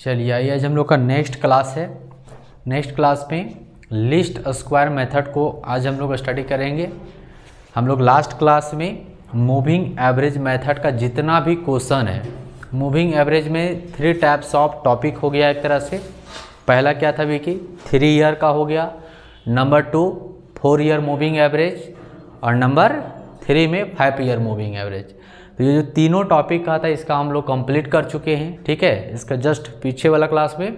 चलिए आइए आज हम लोग का नेक्स्ट क्लास है। नेक्स्ट क्लास में लीस्ट स्क्वायर मेथड को आज हम लोग स्टडी करेंगे। हम लोग लास्ट क्लास में मूविंग एवरेज मेथड का जितना भी क्वेश्चन है, मूविंग एवरेज में 3 टाइप्स ऑफ टॉपिक हो गया एक तरह से। पहला क्या था विकी, 3 ईयर का हो गया, नंबर 2 4 ईयर मूविंग एवरेज और नंबर 3 में 5 ईयर मूविंग एवरेज। तो ये जो तीनों टॉपिक का था इसका हम लोग कंप्लीट कर चुके हैं, ठीक है। इसका जस्ट पीछे वाला क्लास में,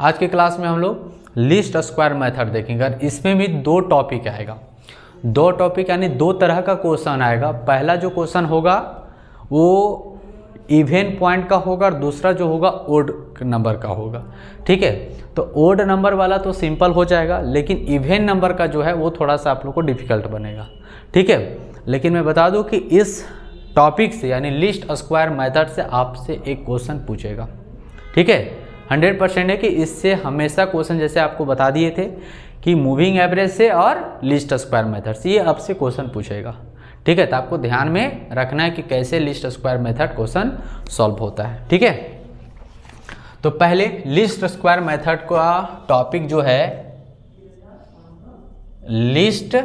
आज के क्लास में हम लोग लीस्ट स्क्वायर मेथड देखेंगे। और इसमें भी 2 टॉपिक आएगा, 2 टॉपिक यानी 2 तरह का क्वेश्चन आएगा। पहला जो क्वेश्चन होगा वो इवन पॉइंट का होगा और दूसरा जो होगा ओड नंबर का होगा, ठीक है। तो ओड नंबर वाला तो सिंपल हो जाएगा, लेकिन इवन नंबर का जो है वो थोड़ा सा आप लोग को डिफिकल्ट बनेगा, ठीक है। लेकिन मैं बता दूं कि इस टॉपिक से यानी लिस्ट स्क्वायर मेथड से आपसे एक क्वेश्चन पूछेगा, ठीक है। 100% है कि इससे हमेशा क्वेश्चन जैसे आपको बता दिए थे कि मूविंग एवरेज से और लिस्ट स्क्वायर मेथड से ये आपसे क्वेश्चन पूछेगा, ठीक है। तो आपको ध्यान में रखना है कि कैसे list square method question solve होता है, ठीक है। तो पहले लिस्ट स्क्वायर मेथड का टॉपिक जो है लिस्ट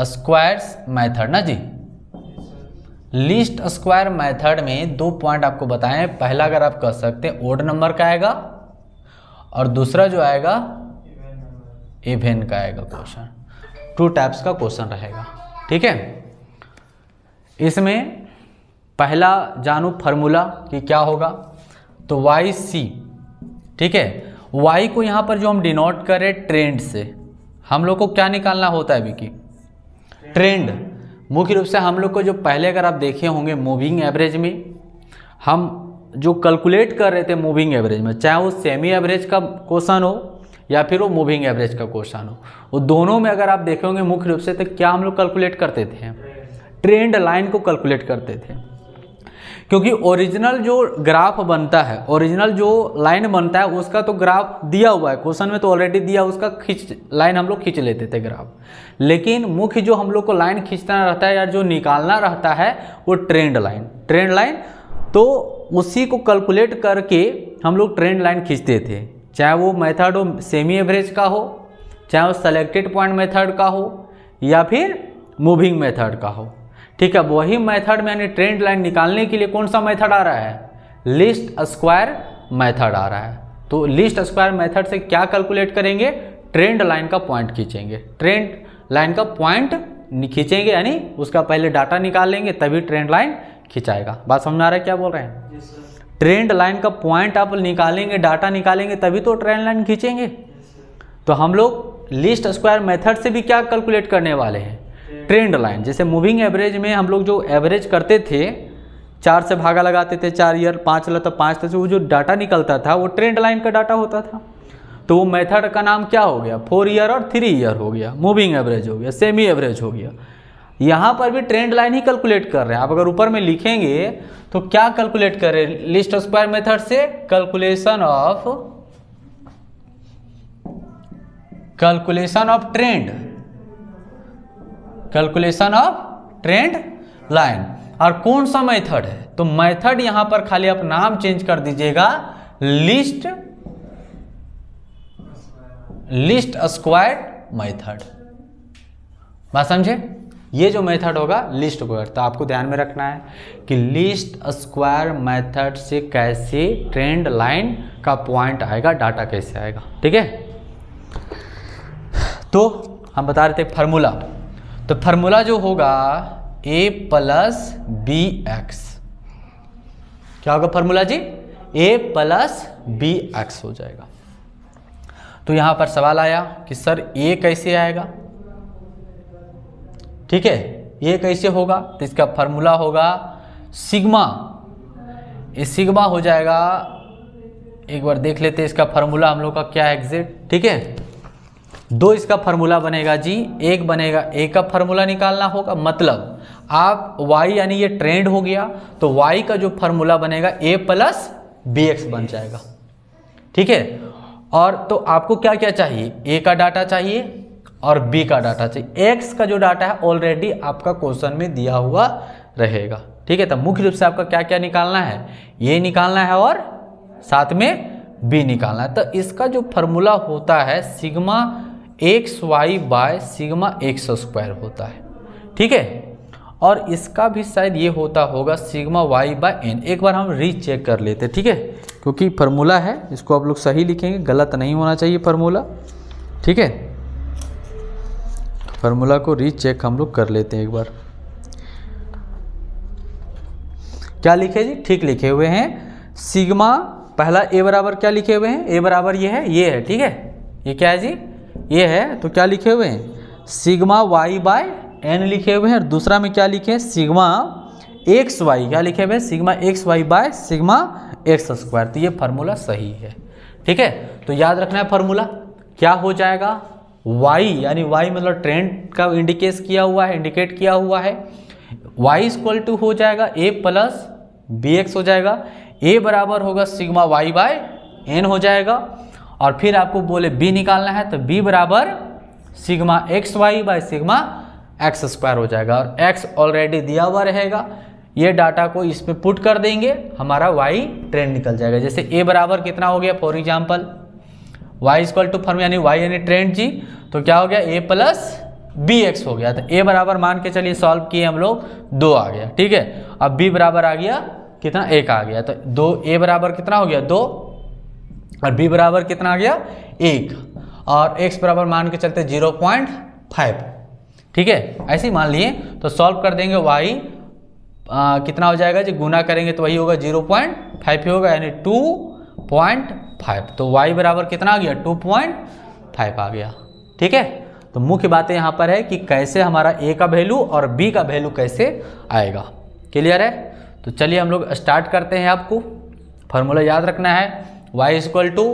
स्क्वायर्स मेथड ना जी। लिस्ट स्क्वायर मेथड में 2 पॉइंट आपको बताएं। पहला अगर आप कह सकते हैं ओड नंबर का आएगा और दूसरा जो आएगा इवन का आएगा क्वेश्चन। 2 टाइप्स का क्वेश्चन रहेगा, ठीक है। इसमें पहला जानू फार्मूला कि क्या होगा, तो YC, ठीक है। Y को यहाँ पर जो हम डिनोट करें ट्रेंड से, हम लोग को क्या निकालना होता है विकी, ट्रेंड। मुख्य रूप से हम लोग को जो पहले अगर आप देखे होंगे मूविंग एवरेज में हम जो कैलकुलेट कर रहे थे मूविंग एवरेज में, चाहे वो सेमी एवरेज का क्वेश्चन हो या फिर वो मूविंग एवरेज का क्वेश्चन हो, वो दोनों में अगर आप देखे होंगे मुख्य रूप से तो क्या हम लोग कैलकुलेट करते थे, ट्रेंड लाइन को कैलकुलेट करते थे। क्योंकि ओरिजिनल जो ग्राफ बनता है, ओरिजिनल जो लाइन बनता है उसका तो ग्राफ दिया हुआ है क्वेश्चन में, तो ऑलरेडी दिया, उसका लाइन हम लोग खींच लेते थे ग्राफ। लेकिन मुख्य जो हम लोग को लाइन खींचना रहता है या जो निकालना रहता है वो ट्रेंड लाइन। तो उसी को कैलकुलेट करके हम लोग ट्रेंड लाइन खींचते थे, चाहे वो मेथड हो सेमी एवरेज का हो, चाहे वो सेलेक्टेड पॉइंट मेथड का हो या फिर मूविंग मेथड का हो, ठीक है। वही मेथड में यानी ट्रेंड लाइन निकालने के लिए कौन सा मेथड आ रहा है, लिस्ट स्क्वायर मेथड आ रहा है। तो लिस्ट स्क्वायर मेथड से क्या कैलकुलेट करेंगे, ट्रेंड लाइन का पॉइंट खींचेंगे, ट्रेंड लाइन का पॉइंट खींचेंगे यानी उसका पहले डाटा निकाल लेंगे तभी ट्रेंड लाइन खिंचाएगा। बात समझ आ रहा है क्या बोल रहे हैं? ट्रेंड लाइन का पॉइंट आप निकालेंगे, डाटा निकालेंगे तभी तो ट्रेंड लाइन खींचेंगे। तो हम लोग लिस्ट स्क्वायर मेथड से भी क्या कैलकुलेट करने वाले हैं, ट्रेंड लाइन। जैसे मूविंग एवरेज में हम लोग जो एवरेज करते थे 4 से भागा लगाते थे, 4 ईयर 5 चला तो 5 तक, वो जो डाटा निकलता था वो ट्रेंड लाइन का डाटा होता था। तो वो मेथड का नाम क्या हो गया, 4 ईयर और 3 ईयर हो गया, मूविंग एवरेज हो गया, सेमी एवरेज हो गया। यहाँ पर भी ट्रेंड लाइन ही कैलकुलेट कर रहे हैं। आप अगर ऊपर में लिखेंगे तो क्या कैलकुलेट कर रहे हैं लिस्ट स्क्वायर मेथड से, कैलकुलेशन ऑफ ट्रेंड लाइन। और कौन सा मेथड है, तो मेथड यहां पर खाली आप नाम चेंज कर दीजिएगा, लिस्ट स्क्वायर मेथड। बात समझे? ये जो मेथड होगा लिस्ट स्क्वायर। तो आपको ध्यान में रखना है कि लिस्ट स्क्वायर मेथड से कैसे ट्रेंड लाइन का पॉइंट आएगा, डाटा कैसे आएगा, ठीक है। तो हम बता रहे थे फार्मूला, तो फार्मूला जो होगा a + bx, क्या होगा फार्मूला जी, a + bx हो जाएगा। तो यहां पर सवाल आया कि सर a कैसे आएगा, ठीक है, ये कैसे होगा, तो इसका फार्मूला होगा सिग्मा। ये सिग्मा हो जाएगा, एक बार देख लेते हैं इसका फार्मूला हम लोग का क्या है एग्जैक्ट, ठीक है। 2 इसका फार्मूला बनेगा जी, एक बनेगा a का फार्मूला निकालना होगा, मतलब आप y यानी ये ट्रेंड हो गया तो y का जो फार्मूला बनेगा a + bx बन जाएगा, ठीक है। और तो आपको क्या क्या चाहिए, a का डाटा चाहिए और b का डाटा चाहिए। x का जो डाटा है ऑलरेडी आपका क्वेश्चन में दिया हुआ रहेगा, ठीक है, तो मुख्य रूप से आपका क्या क्या निकालना है, ये निकालना है और साथ में बी निकालना है। तो इसका जो फॉर्मूला होता है sigma X Y by sigma X square होता है, ठीक है। और इसका भी शायद ये होता होगा सिग्मा वाई बाय एन। एक बार हम रीचेक कर लेते, ठीक है, क्योंकि फार्मूला है, इसको आप लोग सही लिखेंगे, गलत नहीं होना चाहिए फार्मूला, ठीक है। फार्मूला को रीचेक हम लोग कर लेते हैं एक बार। क्या लिखे जी, ठीक लिखे हुए हैं। सिग्मा पहला ए बराबर क्या लिखे हुए हैं, ए बराबर ये है, ठीक है, ये क्या है जी, ये है। तो क्या लिखे हुए हैं, सिग्मा वाई बाय एन लिखे हुए हैं। और दूसरा में क्या लिखे हैं, सिग्मा एक्स वाई, क्या लिखे हुए हैं, sigma X Y by sigma X square. तो ये फार्मूला सही है, ठीक है। तो याद रखना है फार्मूला क्या हो जाएगा, वाई यानी वाई मतलब ट्रेंड का इंडिकेट किया हुआ है। वाई इक्वल टू हो जाएगा ए प्लस बी एक्स हो जाएगा। ए बराबर होगा सिग्मा वाई बाय एन हो जाएगा। और फिर आपको बोले बी निकालना है, तो बी बराबर sigma X Y by sigma X square हो जाएगा। और एक्स ऑलरेडी दिया हुआ रहेगा, ये डाटा को इसमें पुट कर देंगे, हमारा वाई ट्रेंड निकल जाएगा। जैसे ए बराबर कितना हो गया, for example Y equal to form यानी वाई यानी ट्रेंड जी, तो क्या हो गया, ए प्लस बी एक्स हो गया। तो ए बराबर मान के चलिए सॉल्व किए हम लोग, 2 आ गया, ठीक है। अब बी बराबर आ गया कितना, 1 आ गया। तो 2 ए बराबर कितना हो गया, 2, और बी बराबर कितना आ गया, 1, और एक्स बराबर मान के चलते 0.5, ठीक है, ऐसे ही मान लिए। तो सॉल्व कर देंगे, वाई कितना हो जाएगा जी, गुना करेंगे तो वही होगा 0.5 होगा, यानी 2.5। तो वाई बराबर कितना आ गया, 2.5 आ गया, ठीक है। तो मुख्य बातें यहाँ पर है कि कैसे हमारा ए का वैल्यू और बी का वैल्यू कैसे आएगा, क्लियर है। तो चलिए हम लोग स्टार्ट करते हैं। आपको फॉर्मूला याद रखना है, y equal to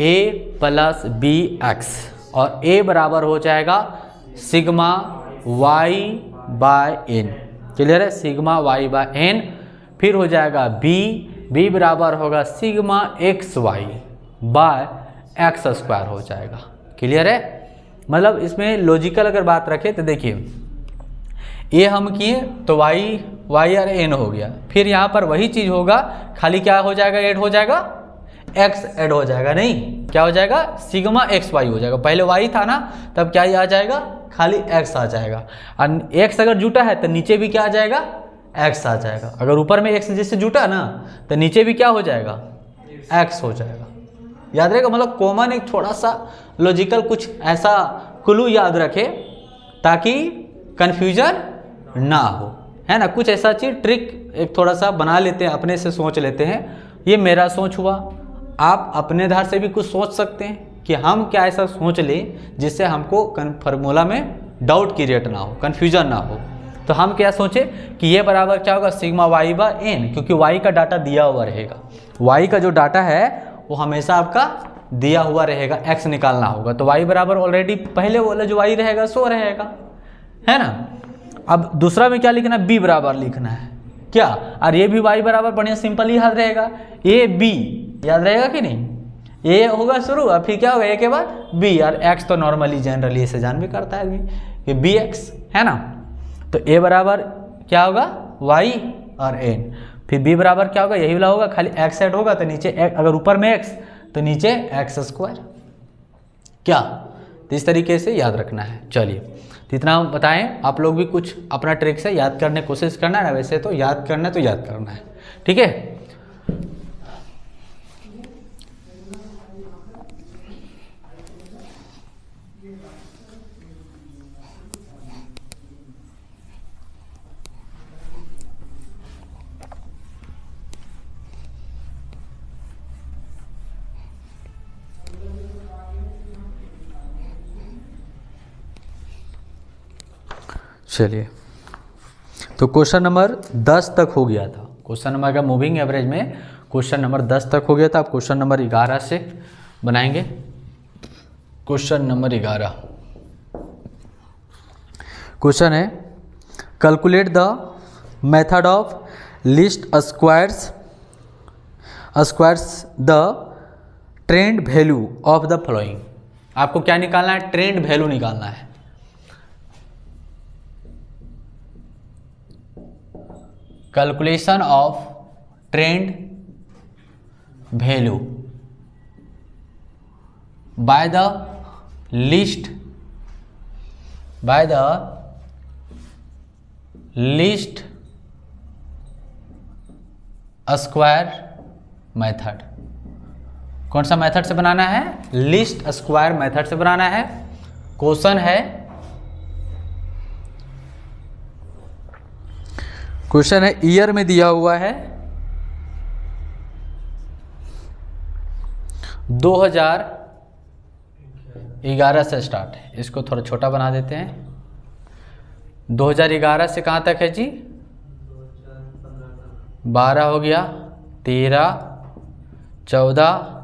A plus B X, और a बराबर हो जाएगा sigma y by N, clear है, सिग्मा y बाय एन। फिर हो जाएगा b बराबर होगा sigma X Y by X square हो जाएगा, क्लियर है। मतलब इसमें लॉजिकल अगर बात रखें तो देखिए, ये हम किए तो वाई और एन हो गया, फिर यहाँ पर वही चीज़ होगा, खाली क्या हो जाएगा, ऐड हो जाएगा, एक्स ऐड हो जाएगा, नहीं क्या हो जाएगा, सिग्मा एक्स वाई हो जाएगा। पहले वाई था ना, तब क्या आ जाएगा, खाली एक्स आ जाएगा। और एक्स अगर जुटा है तो नीचे भी क्या आ जाएगा, एक्स आ जाएगा। अगर ऊपर में एक्स जैसे जुटा ना, तो नीचे भी क्या हो जाएगा, एक्स हो जाएगा। याद रहेगा, मतलब कॉमन एक थोड़ा सा लॉजिकल कुछ ऐसा क्लू याद रखे ताकि कन्फ्यूजन ना हो, है ना। कुछ ऐसा चीज ट्रिक एक थोड़ा सा बना लेते हैं, अपने से सोच लेते हैं। ये मेरा सोच हुआ, आप अपने धार से भी कुछ सोच सकते हैं कि हम क्या ऐसा सोच लें जिससे हमको फार्मूला में डाउट क्रिएट ना हो, कन्फ्यूजन ना हो। तो हम क्या सोचे कि ये बराबर क्या होगा, सिग्मा वाई बाय एन, क्योंकि वाई का डाटा दिया हुआ रहेगा। वाई का जो डाटा है वो हमेशा आपका दिया हुआ रहेगा, एक्स निकालना होगा। तो वाई बराबर ऑलरेडी पहले वाला जो वाई रहेगा सो रहेगा, है ना। अब दूसरा में क्या लिखना है, बी बराबर लिखना है क्या, और ये भी वाई बराबर बढ़िया सिंपल ही याद रहेगा, ए बी याद रहेगा कि नहीं, ए होगा शुरू और फिर क्या होगा, ए के बाद बी, और एक्स तो नॉर्मली जनरली ऐसे जान भी करता है आदमी कि बी एक्स, है ना। तो ए बराबर क्या होगा, वाई और एन, फिर बी बराबर क्या होगा, यही वाला होगा, खाली एक्स ऐड होगा तो नीचे अगर ऊपर में एक्स तो नीचे एक्स स्क्वायर, क्या। तो इस तरीके से याद रखना है। चलिए तो इतना हम बताएं, आप लोग भी कुछ अपना ट्रिक से याद करने की कोशिश करना है ना, वैसे तो याद करना है, ठीक है। चलिए तो क्वेश्चन नंबर 10 तक हो गया था। क्वेश्चन नंबर का मूविंग एवरेज में क्वेश्चन नंबर 10 तक हो गया था। आप क्वेश्चन नंबर 11 से बनाएंगे। क्वेश्चन नंबर 11 क्वेश्चन है, calculate the method of list squares the trend value of the following. आपको क्या निकालना है, ट्रेंड वैल्यू निकालना है। Calculation of trend value by the least square method. कौन सा मेथड से बनाना है? लीस्ट स्क्वायर मेथड से बनाना है। क्वेश्चन है ईयर में दिया हुआ है 2011 से स्टार्ट है। इसको थोड़ा छोटा बना देते हैं। 2011 से कहाँ तक है जी? 12 हो गया, 13, 14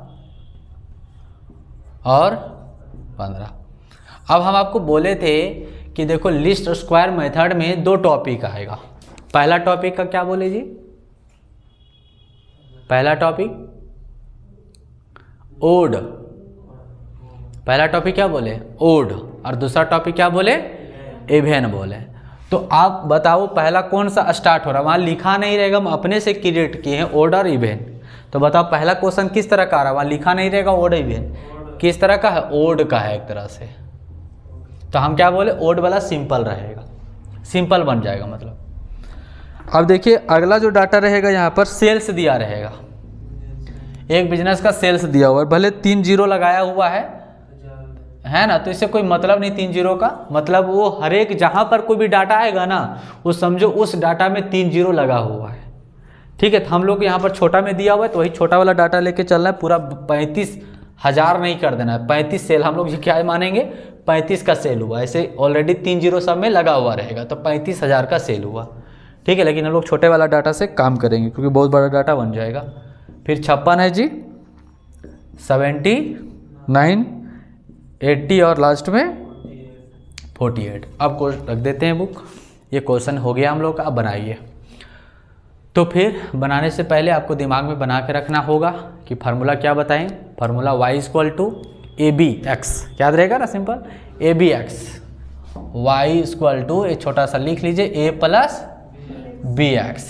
और 15। अब हम आपको बोले थे कि देखो लिस्ट स्क्वायर मेथड में 2 टॉपिक आएगा। पहला टॉपिक का क्या बोले जी? पहला टॉपिक ओड। पहला टॉपिक क्या बोले? ओड। और दूसरा टॉपिक क्या बोले? इवेन बोले। तो आप बताओ पहला कौन सा स्टार्ट हो रहा है? वहाँ लिखा नहीं रहेगा, हम अपने से क्रिएट किए हैं ओड और इवेन। तो बताओ पहला क्वेश्चन किस तरह का आ रहा है? वहाँ लिखा नहीं रहेगा ओड इवेन। किस तरह का है? ओड का है एक तरह से। तो हम क्या बोले? ओड वाला सिंपल रहेगा, सिंपल बन जाएगा मतलब। अब देखिए अगला जो डाटा रहेगा यहाँ पर सेल्स दिया रहेगा। एक बिजनेस का सेल्स दिया हुआ है, भले 3 जीरो लगाया हुआ है ना, तो इससे कोई मतलब नहीं 3 जीरो का। मतलब वो हर एक जहाँ पर कोई भी डाटा आएगा ना, वो समझो उस डाटा में 3 जीरो लगा हुआ है। ठीक है, तो हम लोग यहाँ पर छोटा में दिया हुआ है, तो वही छोटा वाला डाटा लेके चलना है। पूरा 35,000 नहीं कर देना है। 35 सेल हम लोग ये क्या मानेंगे? 35 का सेल हुआ। ऐसे ऑलरेडी 3 जीरो सब में लगा हुआ रहेगा, तो 35,000 का सेल हुआ। ठीक है, लेकिन हम लोग छोटे वाला डाटा से काम करेंगे क्योंकि बहुत बड़ा डाटा बन जाएगा। फिर 56 है जी, 79, 80 और लास्ट में 48। अब रख देते हैं बुक। ये क्वेश्चन हो गया हम लोग का। अब बनाइए। तो फिर बनाने से पहले आपको दिमाग में बना के रखना होगा कि फार्मूला क्या बताएं। फार्मूला y = AB(x) याद रहेगा ना, सिंपल AB(x), y = एक छोटा सा लिख लीजिए a + bx।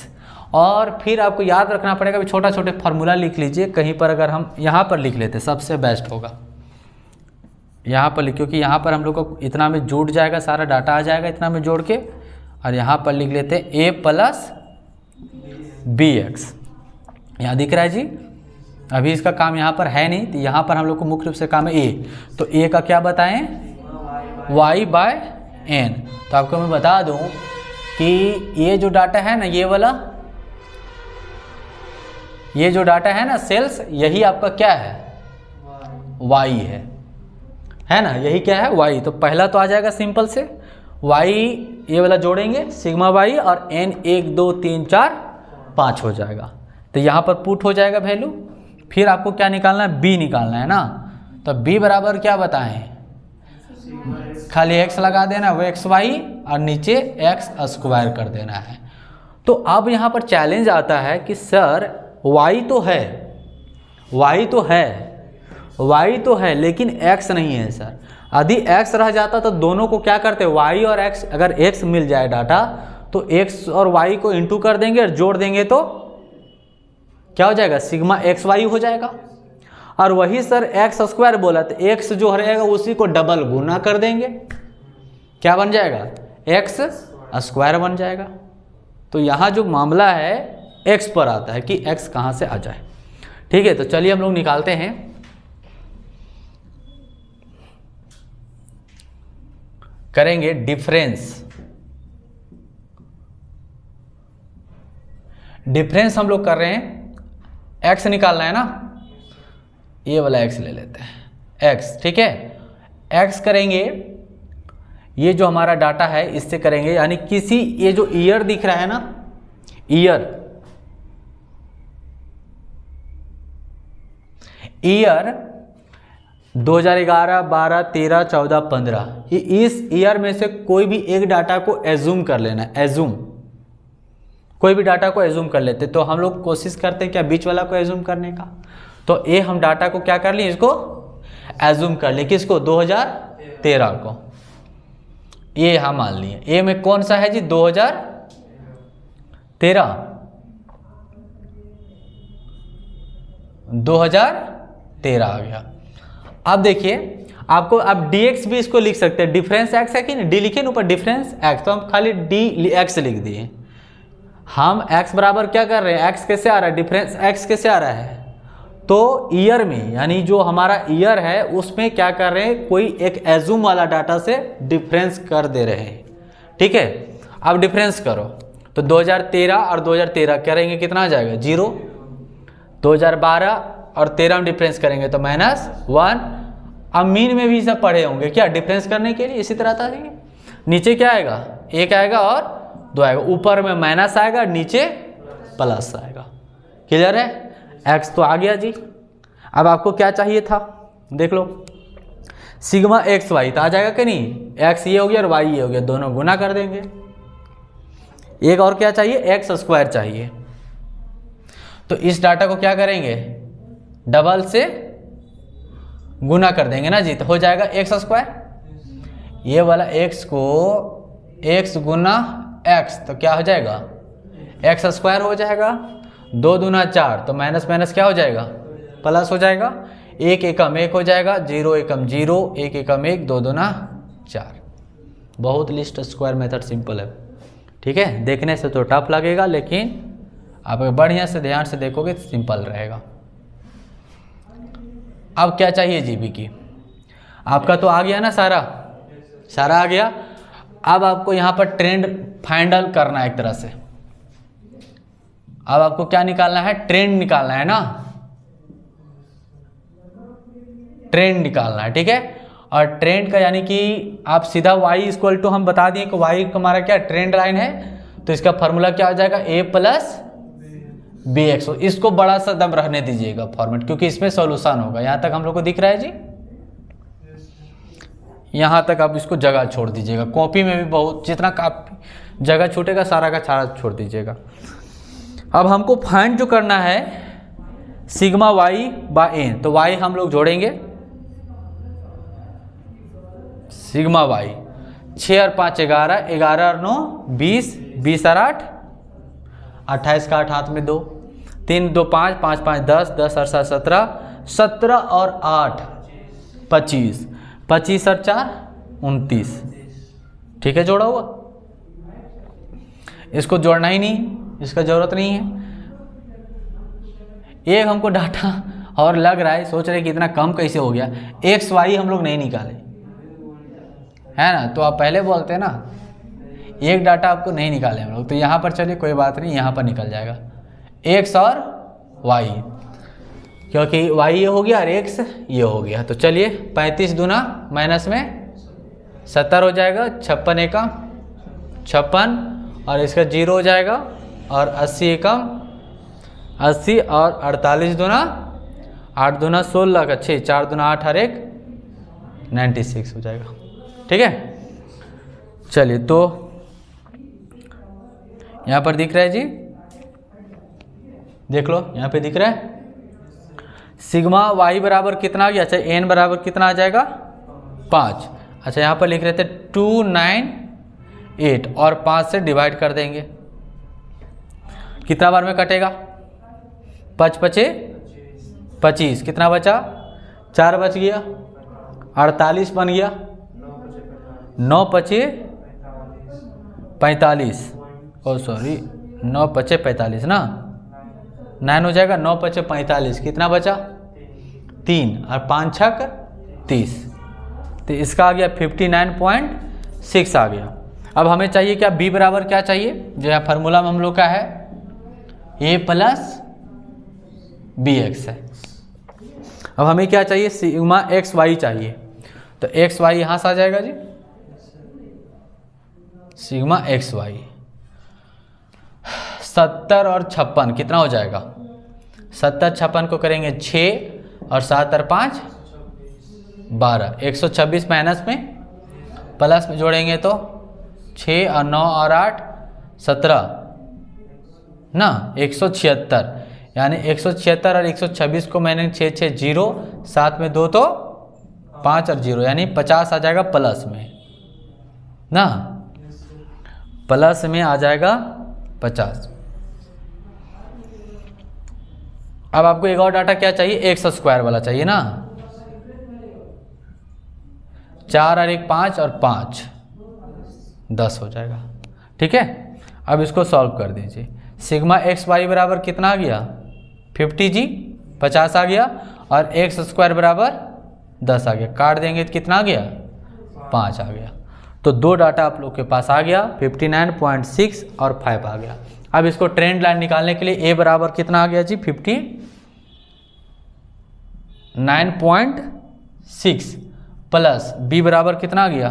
और फिर आपको याद रखना पड़ेगा भी छोटा छोटे फार्मूला लिख लीजिए। कहीं पर अगर हम यहाँ पर लिख लेते सबसे बेस्ट होगा, यहाँ पर लिख, क्योंकि यहाँ पर हम लोग को इतना में जुड़ जाएगा, सारा डाटा आ जाएगा इतना में जोड़ के। और यहाँ पर लिख लेते हैं a + bx। यहाँ दिख रहा है जी। अभी इसका काम यहाँ पर है नहीं, तो यहाँ पर हम लोग को मुख्य रूप से काम है a। तो a का क्या बताएं? y/n। तो आपको मैं बता दूँ कि ये जो डाटा है ना, ये जो डाटा है ना सेल्स, यही आपका क्या है? y है ना, यही क्या है? y। तो पहला तो आ जाएगा सिंपल से y, ये वाला जोड़ेंगे सिग्मा y, और n 1 2 3 4 5 हो जाएगा। तो यहाँ पर पुट हो जाएगा वैल्यू। फिर आपको क्या निकालना है? b निकालना है ना। तो b बराबर क्या बताएं? खाली x लगा देना, वो xy, और नीचे x² कर देना है। तो अब यहाँ पर चैलेंज आता है कि सर y तो है लेकिन x नहीं है सर। यदि x रह जाता तो दोनों को क्या करते? y और x, अगर x मिल जाए डाटा तो x और y को इंटू कर देंगे और जोड़ देंगे तो क्या हो जाएगा? सिग्मा xy हो जाएगा। और वही सर x² बोला, तो x जो रहेगा उसी को डबल गुना कर देंगे, क्या बन जाएगा? x² बन जाएगा। तो यहाँ जो मामला है x पर आता है कि x कहाँ से आ जाए। ठीक है, तो चलिए हम लोग निकालते हैं। करेंगे डिफरेंस हम लोग कर रहे हैं। x निकालना है ना, ये वाला x ले लेते हैं x। ठीक है, x करेंगे, ये जो हमारा डाटा है इससे करेंगे, यानी किसी, ये जो ईयर दिख रहा है ना, ईयर 2011, 12, 13, 14, 15, इस ईयर में से कोई भी एक डाटा को एज्यूम कर लेना है। एज्यूम, कोई भी डाटा को एज्यूम कर लेते। तो हम लोग कोशिश करते हैं क्या? बीच वाला को एज्यूम करने का। तो ए हम डाटा को क्या कर लिए? इसको एज्यूम कर लिए। किसको? 2013 को। ये हम मान लिए। ए में कौन सा है जी? 2013 2013 आ गया। अब देखिए आपको, अब dx भी इसको लिख सकते हैं, डिफरेंस x है कि नहीं, d लिखे ना ऊपर डिफरेंस x, तो हम खाली dx लिख दिए। हम x बराबर क्या कर रहे हैं, x कैसे आ रहा है, डिफरेंस x कैसे आ रहा है, तो ईयर में, यानी जो हमारा ईयर है उसमें क्या कर रहे हैं, कोई एक एज्यूम वाला डाटा से डिफरेंस कर दे रहे हैं। ठीक है, अब डिफरेंस करो तो 2013 और 2013 करेंगे कितना आ जाएगा, 0। 2012 और 13 में डिफरेंस करेंगे तो -1। अब मीन में भी सब पढ़े होंगे क्या, डिफरेंस करने के लिए इसी तरह था। नीचे क्या आएगा, 1 आएगा और 2 आएगा, ऊपर में माइनस आएगा, नीचे प्लस आएगा। क्लियर है, x तो आ गया जी। अब आपको क्या चाहिए था, देख लो, सिग्मा एक्स वाई तो आ जाएगा कि नहीं, x ये हो गया और y ये हो गया, दोनों गुना कर देंगे। एक और क्या चाहिए, एक्स स्क्वायर चाहिए, तो इस डाटा को क्या करेंगे, डबल से गुना कर देंगे ना जी, तो हो जाएगा एक्स स्क्वायर। ये वाला x को x गुना x तो क्या हो जाएगा, एक्स स्क्वायर हो जाएगा। 2 दूना 4 तो माइनस माइनस क्या हो जाएगा, प्लस हो जाएगा। 1 एकम 1 हो जाएगा, 0 एकम 0, 1 एकम 1, 2 दूना 4। बहुत लिस्ट स्क्वायर मेथड सिंपल है। ठीक है, देखने से तो टफ लगेगा, लेकिन आप बढ़िया से ध्यान से देखोगे तो सिंपल रहेगा। अब क्या चाहिए जीबी की, आपका तो आ गया ना, सारा आ गया। अब आपको यहाँ पर ट्रेंड फाइंड करना है एक तरह से। अब आपको क्या निकालना है, ट्रेंड निकालना है ना, ट्रेंड निकालना है। ठीक है, और ट्रेंड का यानी कि आप सीधा y इक्वल टू, हम बता दिए कि y हमारा क्या ट्रेंड लाइन है, तो इसका फॉर्मूला क्या हो जाएगा, a प्लस bx। इसको बड़ा सा दम रहने दीजिएगा फॉर्मेट, क्योंकि इसमें सॉल्यूशन होगा। यहाँ तक हम लोग को दिख रहा है जी, यहाँ तक आप इसको जगह छोड़ दीजिएगा, कॉपी में भी बहुत जितना काफी जगह छूटेगा सारा का सारा छोड़ दीजिएगा। अब हमको फाइंड जो करना है सिग्मा y बाय n, तो y हम लोग जोड़ेंगे, सिग्मा y 6 और 5 11, 11 और 9 20, 20 और 8 28 का 8 हाथ में 2, 3 2 5, 5 5 10, 10 और 7 17, 17 और 8 25, 25 और 4 29। ठीक है, जोड़ा हुआ, इसको जोड़ना ही नहीं, इसका जरूरत नहीं है। एक हमको डाटा और लग रहा है, सोच रहे कि इतना कम कैसे हो गया, एक्स वाई हम लोग नहीं निकाले है ना, तो आप पहले बोलते ना, एक डाटा आपको नहीं निकाले हम लोग, तो यहाँ पर चलिए कोई बात नहीं, यहाँ पर निकल जाएगा एक्स और वाई, क्योंकि वाई ये हो गया और एक्स ये हो गया। तो चलिए 35 दूना माइनस में 70 हो जाएगा, 56 एकम 56 और इसका 0 हो जाएगा, और 80 एकम 80 और 48 दूना 8 दूना 16 का 6, 4 दूना 8 और 1 96 हो जाएगा। ठीक है, चलिए तो यहाँ पर दिख रहा है जी, देख लो यहाँ पे दिख रहा है सिग्मा y बराबर कितना आ गया, अच्छा n बराबर कितना आ जाएगा 5। अच्छा यहाँ पर लिख रहे थे 298 और 5 से डिवाइड कर देंगे, कितना बार में कटेगा, 5 पचे 25, कितना बचा 4 बच गया, 48 बन गया, 9 पचे 45, ओ सॉरी 9 पचे 45 ना, 9 हो जाएगा, 9 पचे 45, कितना बचा 3 और 5 छक 30, तो इसका आ गया 59.6 आ गया। अब हमें चाहिए क्या, b बराबर क्या चाहिए, जो है फार्मूला में हम लोग का है a प्लस बी एक्स है। अब हमें क्या चाहिए, सिग्मा एक्स वाई चाहिए, तो एक्स वाई यहाँ से आ जाएगा जी, सिग्मा एक्स वाई 70 और 56 कितना हो जाएगा, 70 56 को करेंगे 6 और 7 और 5 12, 126 माइनस में प्लस में जोड़ेंगे तो 6 और 9 और 8 17 ना 176, यानी 176 और 126 को मैंने 6 6 0, 7 में 2 तो 5 और 0, यानी 50 आ जाएगा प्लस में ना, प्लस में आ जाएगा 50। अब आपको एक और डाटा क्या चाहिए, एक्स स्क्वायर वाला चाहिए ना। 4 और 1 5 और 5 10 हो जाएगा। ठीक है, अब इसको सॉल्व कर दीजिए। सिग्मा एक्स वाई बराबर कितना आ गया 50g 50 आ गया, और एक्स स्क्वायर बराबर 10 आ गया। काट देंगे तो कितना आ गया 5 आ गया। तो दो डाटा आप लोग के पास आ गया 59.6 और 5 आ गया। अब इसको ट्रेंड लाइन निकालने के लिए ए बराबर कितना आ गया जी 59.6 प्लस बी बराबर कितना आ गया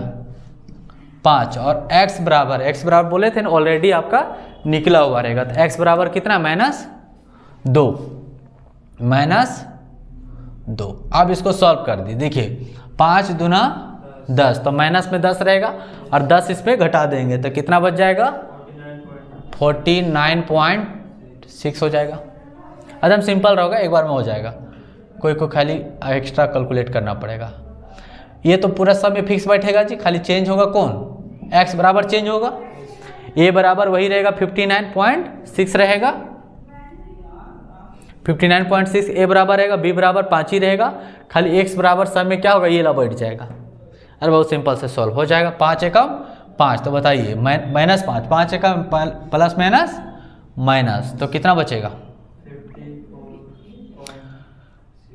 5, और x बराबर बोले थे ना ऑलरेडी आपका निकला हुआ रहेगा, तो x बराबर कितना -2। अब इसको सॉल्व कर दी। देखिए 5 दूना 10, तो माइनस में 10 रहेगा और 10 इस पे घटा देंगे तो कितना बच जाएगा 49.6 हो जाएगा। एकदम सिंपल रहेगा, एक बार में हो जाएगा, कोई को खाली एक्स्ट्रा कैलकुलेट करना पड़ेगा। ये तो पूरा सब में फिक्स बैठेगा जी, खाली चेंज होगा कौन, x बराबर चेंज होगा। a बराबर वही रहेगा 59.6 रहेगा, 59.6 a बराबर रहेगा, b बराबर 5 ही रहेगा, खाली x बराबर सब में क्या होगा ये ला बैठ जाएगा। अरे बहुत सिंपल से सॉल्व हो जाएगा। 5 एकम 5, तो बताइए -5, 5 एकम प्लस माइनस तो कितना बचेगा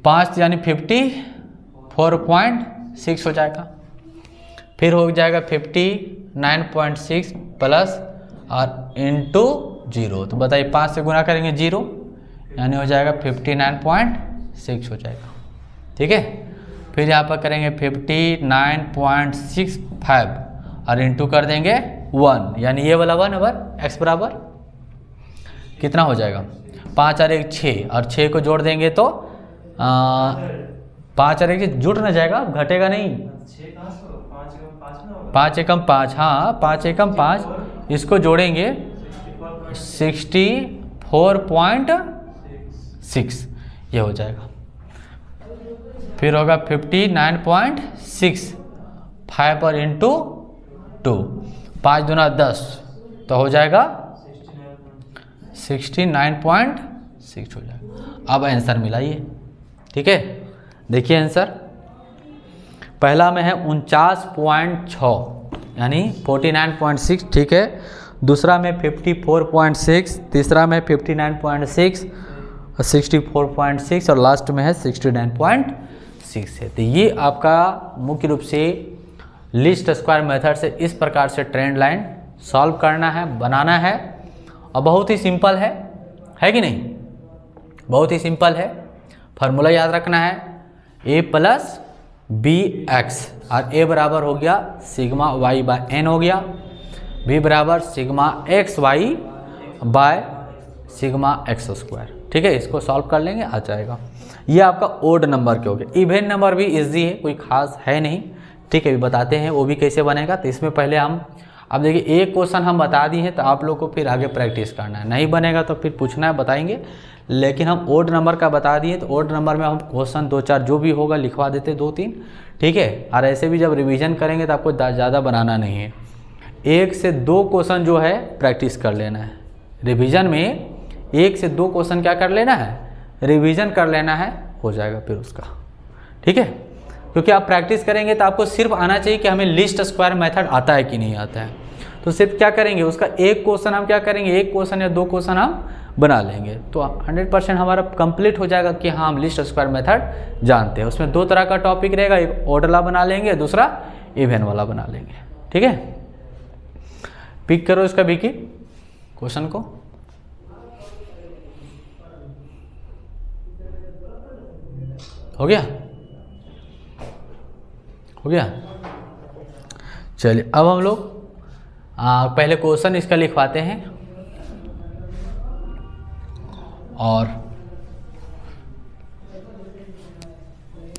5 यानी 54.6 हो जाएगा। फिर हो जाएगा 59.6 प्लस और इंटू 0, तो बताइए 5 से गुना करेंगे 0 यानी हो जाएगा 59.6 हो जाएगा। ठीक है, फिर यहाँ पर करेंगे 59.65 और इंटू कर देंगे 1 यानी ये वाला 1 ओवर x बराबर कितना हो जाएगा 5 और 1 6, और 6 को जोड़ देंगे तो 5 और 1 जुट ना जाएगा, घटेगा नहीं। 5 एकम 5, हाँ 5 एकम 5, इसको जोड़ेंगे 64.6 ये हो जाएगा। फिर होगा 59.6 5 और इंटू 2, 5 दूना 10 तो हो जाएगा 69.6 हो जाएगा। अब आंसर मिलाइए। ठीक है, देखिए आंसर पहला में है 49.6 यानी 49.6। ठीक है, दूसरा में 54.6, तीसरा में 59.6, 64.6 और लास्ट में है 69.6 है। तो ये आपका मुख्य रूप से लीस्ट स्क्वायर मेथड से इस प्रकार से ट्रेंड लाइन सॉल्व करना है, बनाना है, और बहुत ही सिंपल है कि नहीं, बहुत ही सिंपल है। फार्मूला याद रखना है a प्लस बी एक्स, और a बराबर हो गया सिग्मा y बाय n हो गया, b बराबर sigma X Y by sigma X square. ठीक है, इसको सॉल्व कर लेंगे आ जाएगा। ये आपका ओड नंबर के हो गया। इवन नंबर भी इजी है, कोई खास है नहीं। ठीक है, भी बताते हैं वो भी कैसे बनेगा। तो इसमें पहले हम अब देखिए एक क्वेश्चन हम बता दिए हैं, तो आप लोग को फिर आगे प्रैक्टिस करना है, नहीं बनेगा तो फिर पूछना है, बताएंगे। लेकिन हम ओड नंबर का बता दिए, तो ओड नंबर में हम क्वेश्चन 2-4 जो भी होगा लिखवा देते 2-3। ठीक है, और ऐसे भी जब रिवीजन करेंगे तो आपको ज़्यादा बनाना नहीं है, 1 से 2 क्वेश्चन जो है प्रैक्टिस कर लेना है। रिवीजन में 1 से 2 क्वेश्चन क्या कर लेना है, रिवीजन कर लेना है, हो जाएगा फिर उसका। ठीक है, क्योंकि आप प्रैक्टिस करेंगे तो आपको सिर्फ आना चाहिए कि हमें लीस्ट स्क्वायर मेथड आता है कि नहीं आता है। तो सिर्फ क्या करेंगे, उसका एक क्वेश्चन हम क्या करेंगे, 1 क्वेश्चन या 2 क्वेश्चन हम बना लेंगे, तो 100% हमारा कंप्लीट हो जाएगा कि हाँ हम लिस्ट स्क्वायर मेथड जानते हैं। उसमें 2 तरह का टॉपिक रहेगा, एक ऑड वाला बना लेंगे, दूसरा इवन वाला बना लेंगे। ठीक है, पिक करो इसका विकी क्वेश्चन को। हो गया, हो गया। चलिए अब हम लोग पहले क्वेश्चन इसका लिखवाते हैं, और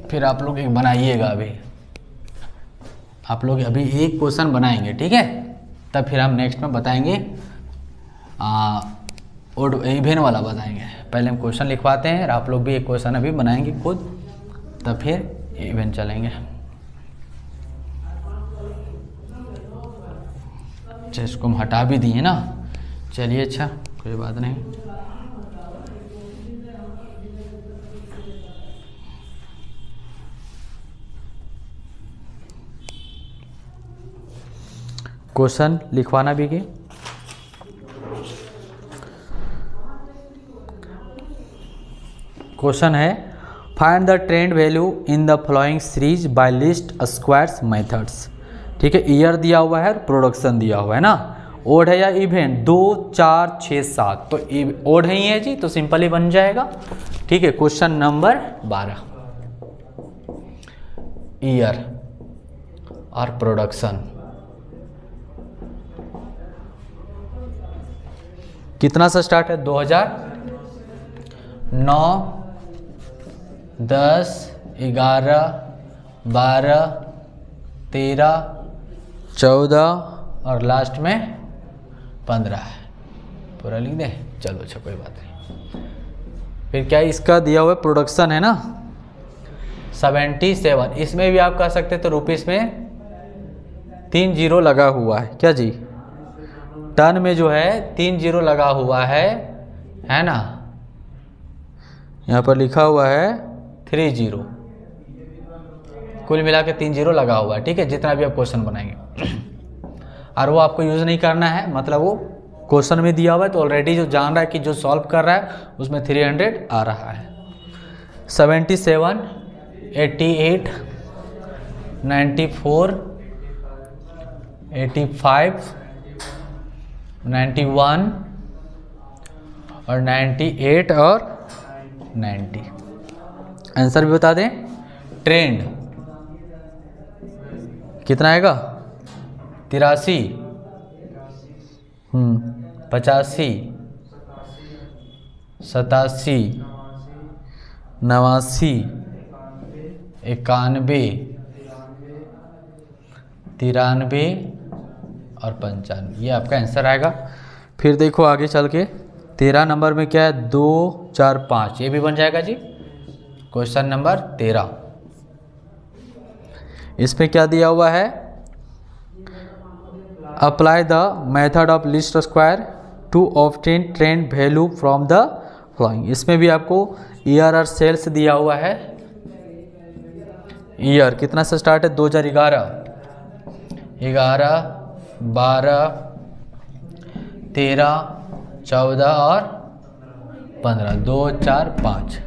फिर आप लोग एक बनाइएगा। अभी आप लोग अभी एक क्वेश्चन बनाएंगे, ठीक है, तब फिर हम नेक्स्ट में बताएंगे और इवेन वाला बताएंगे। पहले हम क्वेश्चन लिखवाते हैं और आप लोग भी एक क्वेश्चन अभी बनाएंगे खुद, तब फिर इवेन चलेंगे। अच्छा, इसको हम हटा भी दिए ना, चलिए अच्छा कोई बात नहीं। क्वेश्चन लिखवाना भी की। क्वेश्चन है find the trend value in the following series by list squares methods. ठीक है, ईयर दिया हुआ है, प्रोडक्शन दिया हुआ है ना। ओड है या इवेंट, 2 4 6 7, तो ओड है ही है जी, तो सिंपल ही बन जाएगा। ठीक है, क्वेश्चन नंबर 12, ईयर और प्रोडक्शन कितना से स्टार्ट है, 2009, 10, 11, 12, 13, 14 और लास्ट में 15 है। पूरा लिख दे, चलो अच्छा कोई बात नहीं। फिर क्या इसका दिया हुआ प्रोडक्शन है ना 77, इसमें भी आप कह सकते तो रुपीस में 3 जीरो लगा हुआ है क्या जी। टन में जो है 3 जीरो लगा हुआ है ना, यहाँ पर लिखा हुआ है 3 जीरो, कुल मिला के 3 जीरो लगा हुआ है। ठीक है, जितना भी आप क्वेश्चन बनाएंगे और वो आपको यूज़ नहीं करना है, मतलब वो क्वेश्चन में दिया हुआ है तो ऑलरेडी जो जान रहा है कि जो सॉल्व कर रहा है उसमें 300 आ रहा है। 77, 88, 94, 85, 91 और 98 और 90। आंसर भी बता दें, ट्रेंड कितना आएगा, 83, 85, 87, 89, 91, 93 और 95, ये आपका आंसर आएगा। फिर देखो आगे चल के 13 नंबर में क्या है, 2 4 5, ये भी बन जाएगा जी। क्वेश्चन नंबर 13, इसमें क्या दिया हुआ है, apply the method of least square to obtain trend value from the following. इसमें भी आपको ईयर और सेल्स दिया हुआ है। ईयर कितना से स्टार्ट है, 2011, 11, 12, 13, 14 और 15, 2 4 5।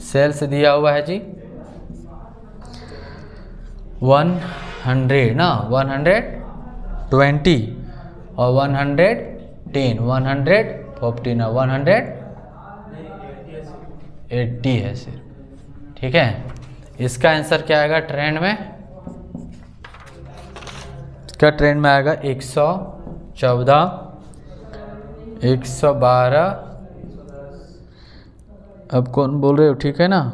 सेल्स दिया हुआ है जी 100 ना, 120 और 110, 150 ना, 180 है सिर्फ। ठीक है, इसका आंसर क्या आएगा ट्रेंड में, इसका ट्रेंड में आएगा 114, 112। अब कौन बोल रहे हो, ठीक है ना,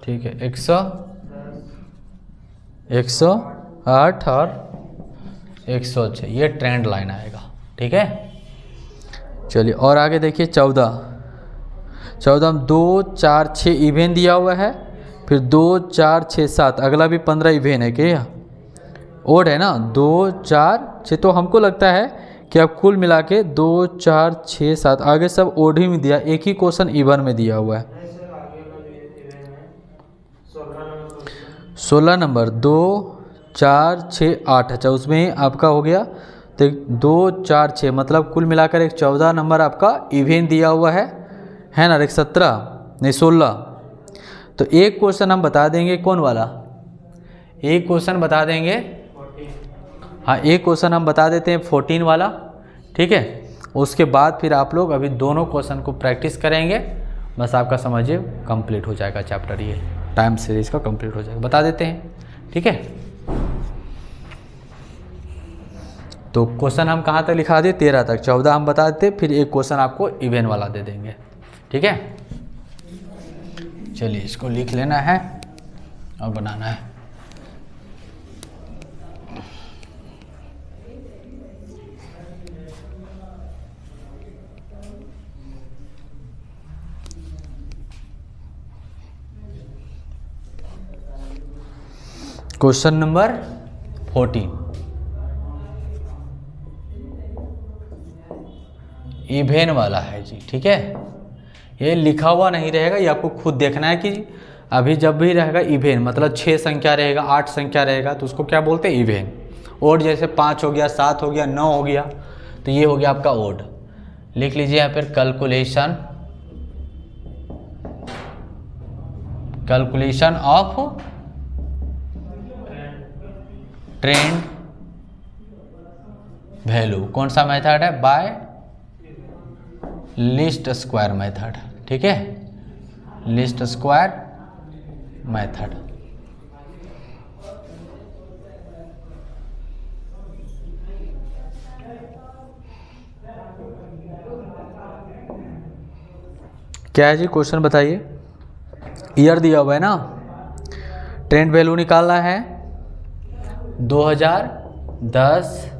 ठीक है, 108 और 106, ये ट्रेंड लाइन आएगा। ठीक है, चलिए और आगे देखिए 14 में 2 4 6 इवेन दिया हुआ है, फिर 2 4 6 7, अगला भी 15 इवेन है क्या, ओड है ना, 2 4 6, तो हमको लगता है कि अब कुल मिला के 2 4 6 7 आगे सब ओड ही में दिया, एक ही क्वेश्चन इवन में दिया हुआ है। 16 नंबर 2 4 6 8, अच्छा उसमें ही आपका हो गया, तो 2 4 6 मतलब कुल मिलाकर एक 14 नंबर आपका इवेंट दिया हुआ है ना, एक 17 नहीं 16। तो एक क्वेश्चन हम बता देंगे, कौन वाला, एक क्वेश्चन बता देंगे, हाँ एक क्वेश्चन हम बता देते हैं 14 वाला। ठीक है, उसके बाद फिर आप लोग अभी दोनों क्वेश्चन को प्रैक्टिस करेंगे, बस आपका समझिए कंप्लीट हो जाएगा चैप्टर, ये टाइम सीरीज का कंप्लीट हो जाएगा, बता देते हैं। ठीक है, तो क्वेश्चन हम कहाँ तक लिखा दिए, 13 तक, 14 हम बता देते, फिर एक क्वेश्चन आपको इवेंट वाला दे देंगे। ठीक है, चलिए इसको लिख लेना है और बनाना है। क्वेश्चन नंबर 14, इवेंट वाला है जी। ठीक है, ये लिखा हुआ नहीं रहेगा, ये आपको खुद देखना है कि अभी जब भी रहेगा इवेंट, मतलब 6 संख्या रहेगा, 8 संख्या रहेगा, तो उसको क्या बोलते हैं, इवेंट। ओड जैसे 5 हो गया, 7 हो गया, 9 हो गया, तो ये हो गया आपका ओड। लिख लीजिए यहाँ पर कैलकुलेशन ऑफ ट्रेंड वैल्यू। कौन सा मेथड है? Bye least square method. ठीक है, लीस्ट स्क्वायर मेथड। क्या है जी क्वेश्चन बताइए। ईयर दिया हुआ है ना, ट्रेंड वैल्यू निकालना है 2010,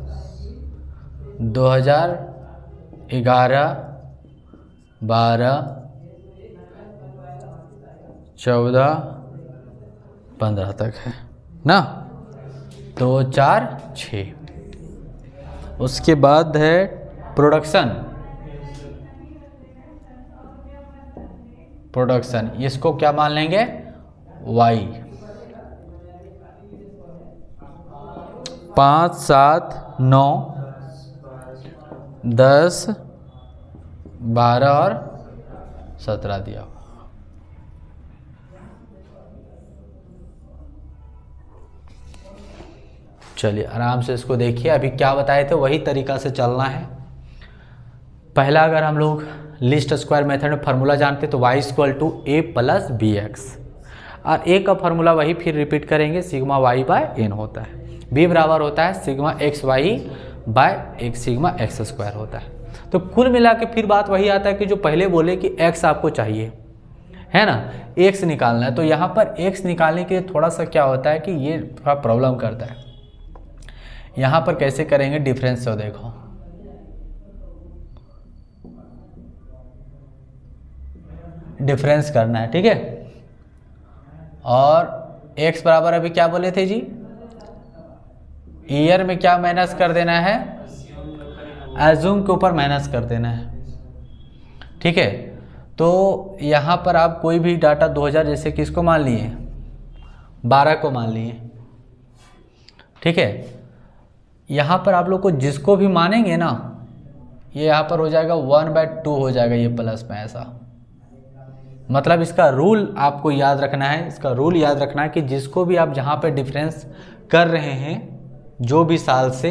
2011, 12, 14, 15 तक है ना, 2, 4, 6। उसके बाद है प्रोडक्शन, इसको क्या मान लेंगे? y। 5, 7, 9, 10, 12 और 17 दिया हुआ। चलिए आराम से इसको देखिए, अभी क्या बताए थे वही तरीका से चलना है। पहला अगर हम लोग लिस्ट स्क्वायर मेथड में फार्मूला जानते तो y = a + bx, और a का फार्मूला वही फिर रिपीट करेंगे, सिग्मा y/n होता है। b बराबर होता है सिग्मा xy/x, सिग्मा x² होता है। तो कुल मिला के फिर बात वही आता है कि जो पहले बोले कि x आपको चाहिए है ना, x निकालना है। तो यहाँ पर x निकालने के लिए थोड़ा सा क्या होता है कि ये थोड़ा प्रॉब्लम करता है। यहाँ पर कैसे करेंगे डिफरेंस, तो देखो डिफरेंस करना है। ठीक है, और x बराबर अभी क्या बोले थे जी, ईयर में क्या माइनस कर देना है? एज्यूम के ऊपर माइनस कर देना है। ठीक है, तो यहाँ पर आप कोई भी डाटा 2000 जैसे किसको मान लिए? 12 को मान लिए। ठीक है, यहाँ पर आप लोग को जिसको भी मानेंगे ना, ये यहाँ पर हो जाएगा 1/2 हो जाएगा, ये प्लस में ऐसा। मतलब इसका रूल आपको याद रखना है, इसका रूल याद रखना है कि जिसको भी आप जहाँ पे डिफरेंस कर रहे हैं जो भी साल से,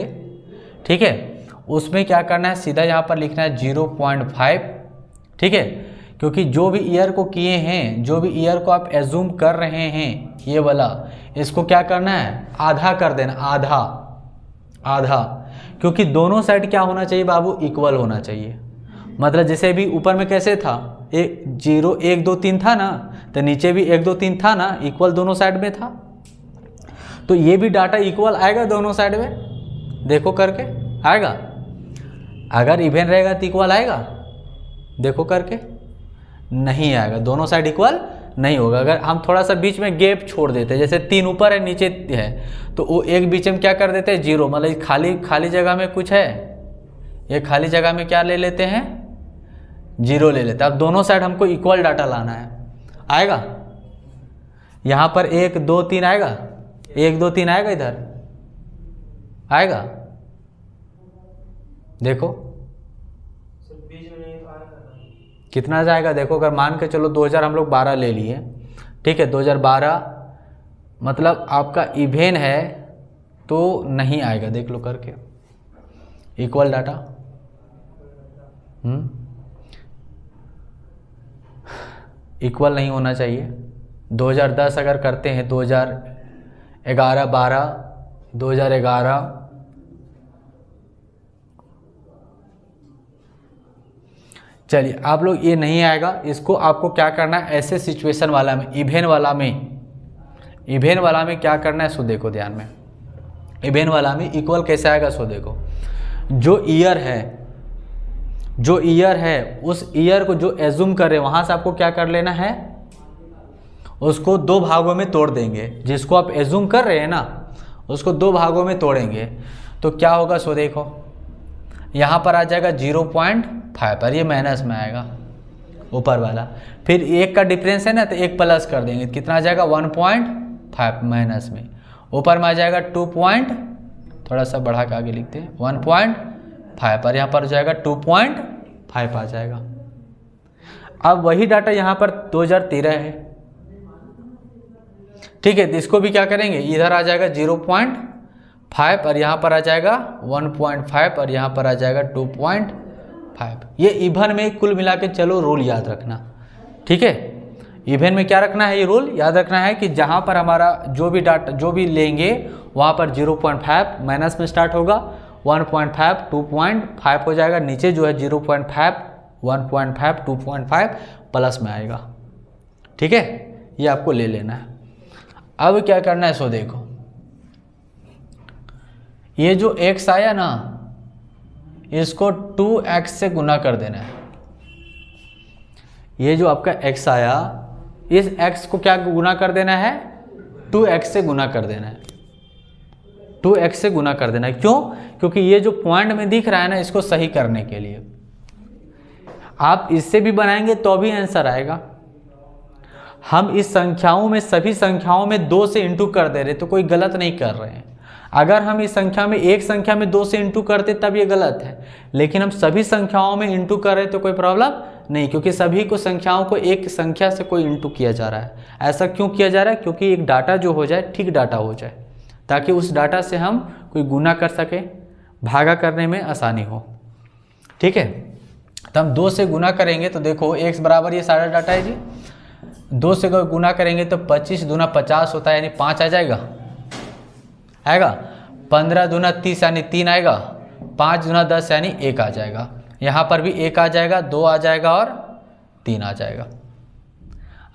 ठीक है, उसमें क्या करना है, सीधा यहाँ पर लिखना है 0.5। ठीक है, क्योंकि जो भी ईयर को किए हैं, जो भी ईयर को आप एज्यूम कर रहे हैं, ये वाला, इसको क्या करना है? आधा कर देना, आधा। क्योंकि दोनों साइड क्या होना चाहिए बाबू? इक्वल होना चाहिए। मतलब जैसे भी ऊपर में कैसे था, 0, 1, 2, 3 था ना, तो नीचे भी 1, 2, 3 था ना, इक्वल दोनों साइड में था। तो ये भी डाटा इक्वल आएगा दोनों साइड में, देखो करके आएगा। अगर इवन रहेगा तो इक्वल आएगा, देखो करके नहीं आएगा, दोनों साइड इक्वल नहीं होगा। अगर हम थोड़ा सा बीच में गैप छोड़ देते हैं, जैसे 3 ऊपर है नीचे है, तो वो एक बीच में क्या कर देते हैं? 0, मतलब खाली जगह में कुछ है, ये खाली जगह में क्या ले लेते हैं? 0 ले लेते हैं। अब दोनों साइड हमको इक्वल डाटा लाना है, आएगा? यहाँ पर 1, 2, 3 आएगा, 1, 2, 3 आएगा, इधर आएगा, देखो कितना जाएगा। देखो अगर मान के चलो 2000 हम लोग 12 ले लिए, ठीक है, 2012 मतलब आपका इवेन है तो नहीं आएगा, देख लो करके इक्वल डाटा। इक्वल नहीं होना चाहिए। 2010 अगर करते हैं, 2011, 12, 2011, चलिए आप लोग ये नहीं आएगा, इसको आपको क्या करना है, ऐसे सिचुएशन वाला में, इवेन वाला में क्या करना है, सो देखो ध्यान में, इवेन वाला में इक्वल कैसे आएगा, सो देखो, जो ईयर है उस ईयर को जो एज्यूम कर रहे हैं वहां से आपको क्या कर लेना है, उसको 2 भागों में तोड़ देंगे। जिसको आप एज्यूम कर रहे हैं ना, उसको 2 भागों में तोड़ेंगे तो क्या होगा, सो देखो यहाँ पर आ जाएगा 0.5 पर, ये माइनस में आएगा ऊपर वाला, फिर 1 का डिफरेंस है ना तो 1 प्लस कर देंगे, कितना आ जाएगा 1.5 माइनस में, ऊपर में आ जाएगा थोड़ा सा बढ़ा के आगे लिखते हैं 1.5 और यहाँ पर हो जाएगा 2.5 आ जाएगा। अब वही डाटा यहाँ पर 2013 है, ठीक है। तो इसको भी क्या करेंगे, इधर आ जाएगा 0.5 और यहाँ पर आ जाएगा 1.5 और यहाँ पर आ जाएगा 2.5। ये इवन में कुल मिला के चलो रूल याद रखना, ठीक है। इवन में क्या रखना है, ये रूल याद रखना है कि जहाँ पर हमारा जो भी डाटा जो भी लेंगे वहाँ पर 0.5 माइनस में स्टार्ट होगा, 1.5 2.5 हो जाएगा, नीचे जो है 0.5 1.5 2.5 प्लस में आएगा, ठीक है। ये आपको ले लेना है। अब क्या करना है, सो देखो ये जो x आया ना इसको 2x से गुना कर देना है। ये जो आपका x आया इस x को क्या गुना कर देना है, 2x से गुना कर देना है, 2x से गुना कर देना है। क्यों, क्योंकि ये जो पॉइंट में दिख रहा है ना इसको सही करने के लिए। आप इससे भी बनाएंगे तो भी आंसर आएगा। हम इस संख्याओं में सभी संख्याओं में 2 से इंटू कर दे रहे तो कोई गलत नहीं कर रहे हैं। अगर हम इस संख्या में एक संख्या में 2 से इंटू करते तब ये गलत है, लेकिन हम सभी संख्याओं में इंटू कर रहे तो कोई प्रॉब्लम नहीं, क्योंकि सभी को संख्याओं को एक संख्या से कोई इंटू किया जा रहा है। ऐसा क्यों किया जा रहा है, क्योंकि एक डाटा जो हो जाए ठीक डाटा हो जाए, ताकि उस डाटा से हम कोई गुना कर सके, भागा करने में आसानी हो, ठीक है। तो हम 2 से गुना करेंगे तो देखो x बराबर ये सारा डाटा है जी, 2 से गुना करेंगे तो 25 दूना 50 होता है यानी 5 आ जाएगा, आएगा। 15 दूना 30 यानी 3 आएगा, 5 दूना 10 यानी 1 आ जाएगा। यहाँ पर भी 1 आ जाएगा, 2 आ जाएगा और 3 आ जाएगा।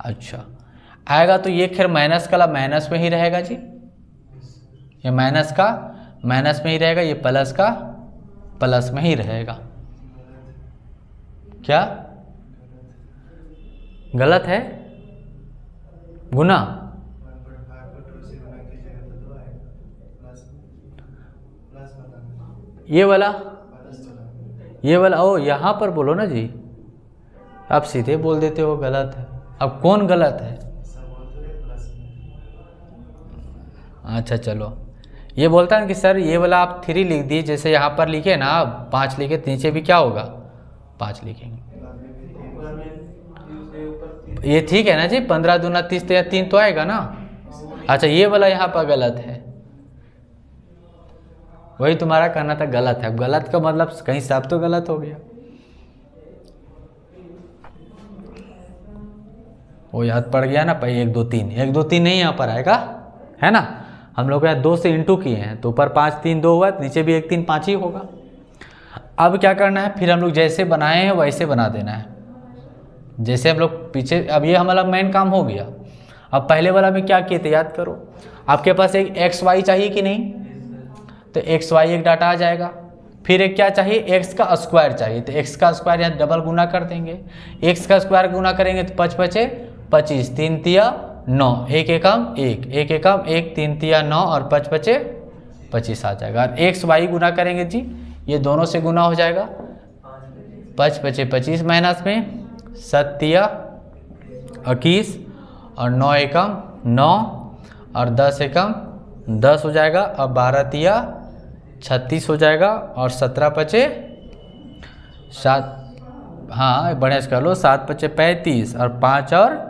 अच्छा आएगा तो ये खैर माइनस का माइनस में ही रहेगा जी, ये माइनस का माइनस में ही रहेगा, ये प्लस का प्लस में ही रहेगा। क्या गलत है, गुना ये वाला ओ यहाँ पर बोलो ना जी, आप सीधे बोल देते हो गलत है। अब कौन गलत है, अच्छा चलो ये बोलता है कि सर ये वाला आप 3 लिख दिए, जैसे यहाँ पर लिखे ना आप 5 लिखे तो नीचे भी क्या होगा 5 लिखेंगे। ये ठीक है ना जी, 15 दूना 30 तो या 3 तो आएगा ना। अच्छा ये वाला यहाँ पर गलत है, वही तुम्हारा कहना था गलत है। गलत का मतलब कहीं सब तो गलत हो गया, वो याद पड़ गया ना भाई 1 2 3 1 2 3 नहीं यहाँ पर आएगा, है ना। हम लोग यहाँ 2 से इंटू किए हैं तो ऊपर 5 3 2 हुआ, नीचे भी 1 3 5 ही होगा। अब क्या करना है, फिर हम लोग जैसे बनाए हैं वैसे बना देना है, जैसे हम लोग पीछे। अब ये हमारा मेन काम हो गया। अब पहले वाला में क्या किए थे याद करो, आपके पास एक एक्स वाई चाहिए कि नहीं, तो एक्स वाई एक डाटा आ जाएगा। फिर एक क्या चाहिए, एक्स का स्क्वायर चाहिए, तो एक्स का स्क्वायर यहाँ डबल गुना कर देंगे। एक्स का स्क्वायर गुना करेंगे तो 5 5 25, 3 तिया 9, 1 एकम 1, 1 एकम 1, 3 तिया 9 और 5 5 25 आ जाएगा। और एक्स वाई गुना करेंगे जी, ये दोनों से गुना हो जाएगा, 5 5 25 माइनस में 7 तिया 21 और 9 एकम 9 और 10 एकम 10 हो जाएगा, और 12 तिया 36 हो जाएगा, और 17 पचे 7, हाँ बढ़िया से कर लो, 7 पचे 35 और 5 और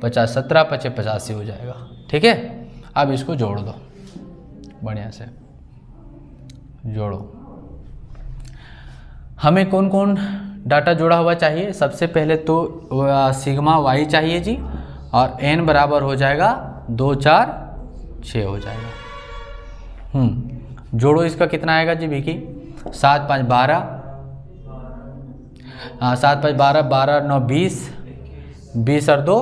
50, 17 पचे 85 हो जाएगा, ठीक है। अब इसको जोड़ दो, बढ़िया से जोड़ो। हमें कौन कौन डाटा जोड़ा हुआ चाहिए, सबसे पहले तो सिग्मा वाई चाहिए जी, और n बराबर हो जाएगा 2 4 6 हो जाएगा। जोड़ो, इसका कितना आएगा जी विकी, 7 5 12, 7 5 12, 12 9 20, 20 और 2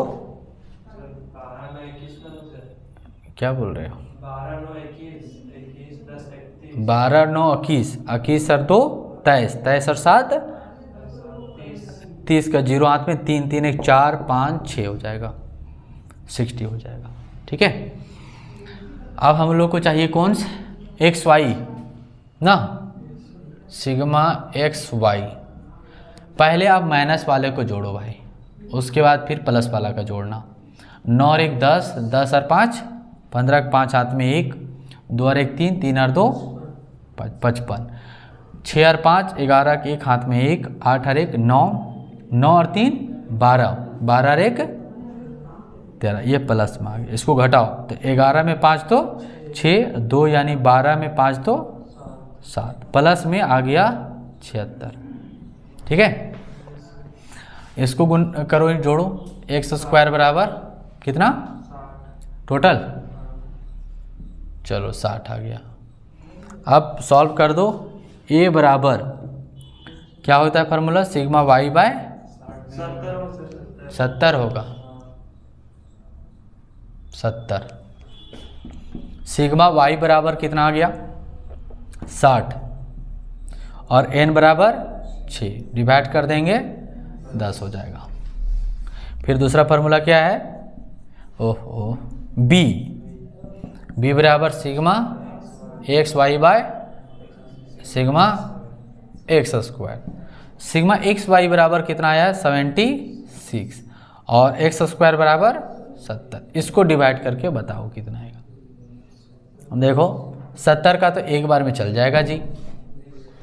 क्या बोल रहे हो, 12 9 21, 21 और 2 23, 23 और 7 30 का 0 हाथ में, 3 3 1 4 5 6 हो जाएगा, 60 हो जाएगा, ठीक है। अब हम लोग को चाहिए कौन सा, एक्स वाई ना, सिग्मा एक्स वाई। पहले आप माइनस वाले को जोड़ो भाई, उसके बाद फिर प्लस वाला का जोड़ना। 9 और 1 10, 10 और 5 15 के 5 हाथ में 1, 2 और 1 3, 3 और 2 55, 6 और 5 11 के एक हाथ में 1, 8 और 1 9, 9 और 3 12, 12 और 1 13, ये प्लस में आ गया। इसको घटाओ तो 11 में 5 तो 6, 2 यानी 12 में 5 तो 7, प्लस में आ गया 76। ठीक है, इसको गुण करो, जोड़ो, x स्क्वायर बराबर कितना टोटल, चलो 60 आ गया। अब सॉल्व कर दो। a बराबर क्या होता है फार्मूला, सिग्मा y बाय 70 होगा, 70। सिग्मा y बराबर कितना आ गया 60 और n बराबर 6, डिवाइड कर देंगे 10 हो जाएगा। फिर दूसरा फार्मूला क्या है, ओहो b बराबर sigma X Y by sigma X square. Sigma X Y बराबर कितना आया है 76 और एक्स स्क्वायर बराबर 70। इसको डिवाइड करके बताओ कितना आएगा। देखो 70 का तो एक बार में चल जाएगा जी,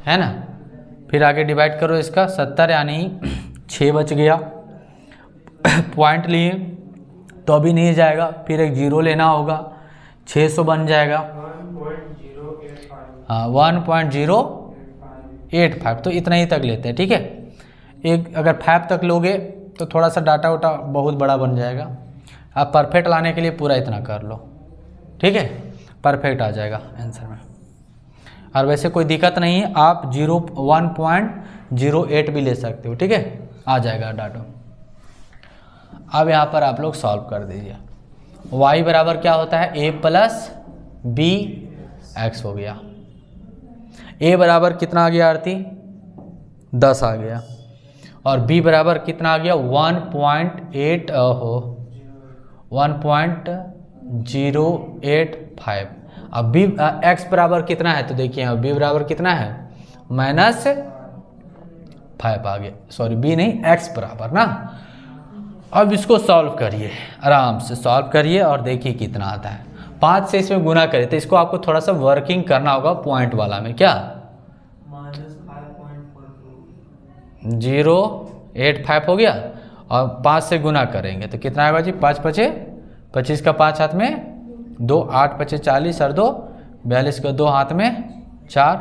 है ना। फिर आगे डिवाइड करो इसका, 70 यानी 6 बच गया, पॉइंट लिए तो अभी नहीं जाएगा, फिर एक जीरो लेना होगा, 600 बन जाएगा, हाँ 1.085, तो इतना ही तक लेते हैं। ठीक है, एक अगर 5 तक लोगे तो थोड़ा सा डाटा वाटा बहुत बड़ा बन जाएगा। आप परफेक्ट लाने के लिए पूरा इतना कर लो, ठीक है, परफेक्ट आ जाएगा आंसर में। और वैसे कोई दिक्कत नहीं है, आप 1.08 भी ले सकते हो, ठीक है, आ जाएगा डाटा। अब यहाँ पर आप लोग सॉल्व कर दीजिए। y बराबर क्या होता है a प्लस बी एक्स हो गया। a बराबर कितना आ गया आरती 10 आ गया, और b बराबर कितना आ गया 1.085। अब b x बराबर कितना है, तो देखिए अब b बराबर कितना है -5 आ गया, सॉरी b नहीं x बराबर ना। अब इसको सॉल्व करिए, आराम से सॉल्व करिए और देखिए कितना आता है। 5 से इसमें गुना करिए, तो इसको आपको थोड़ा सा वर्किंग करना होगा पॉइंट वाला में, क्या -0.85 हो गया, और 5 से गुना करेंगे तो कितना आएगा जी 5 पचे 25 का 5 हाथ में 2, 8 पचे 40 और 2 42 का 2 हाथ में 4,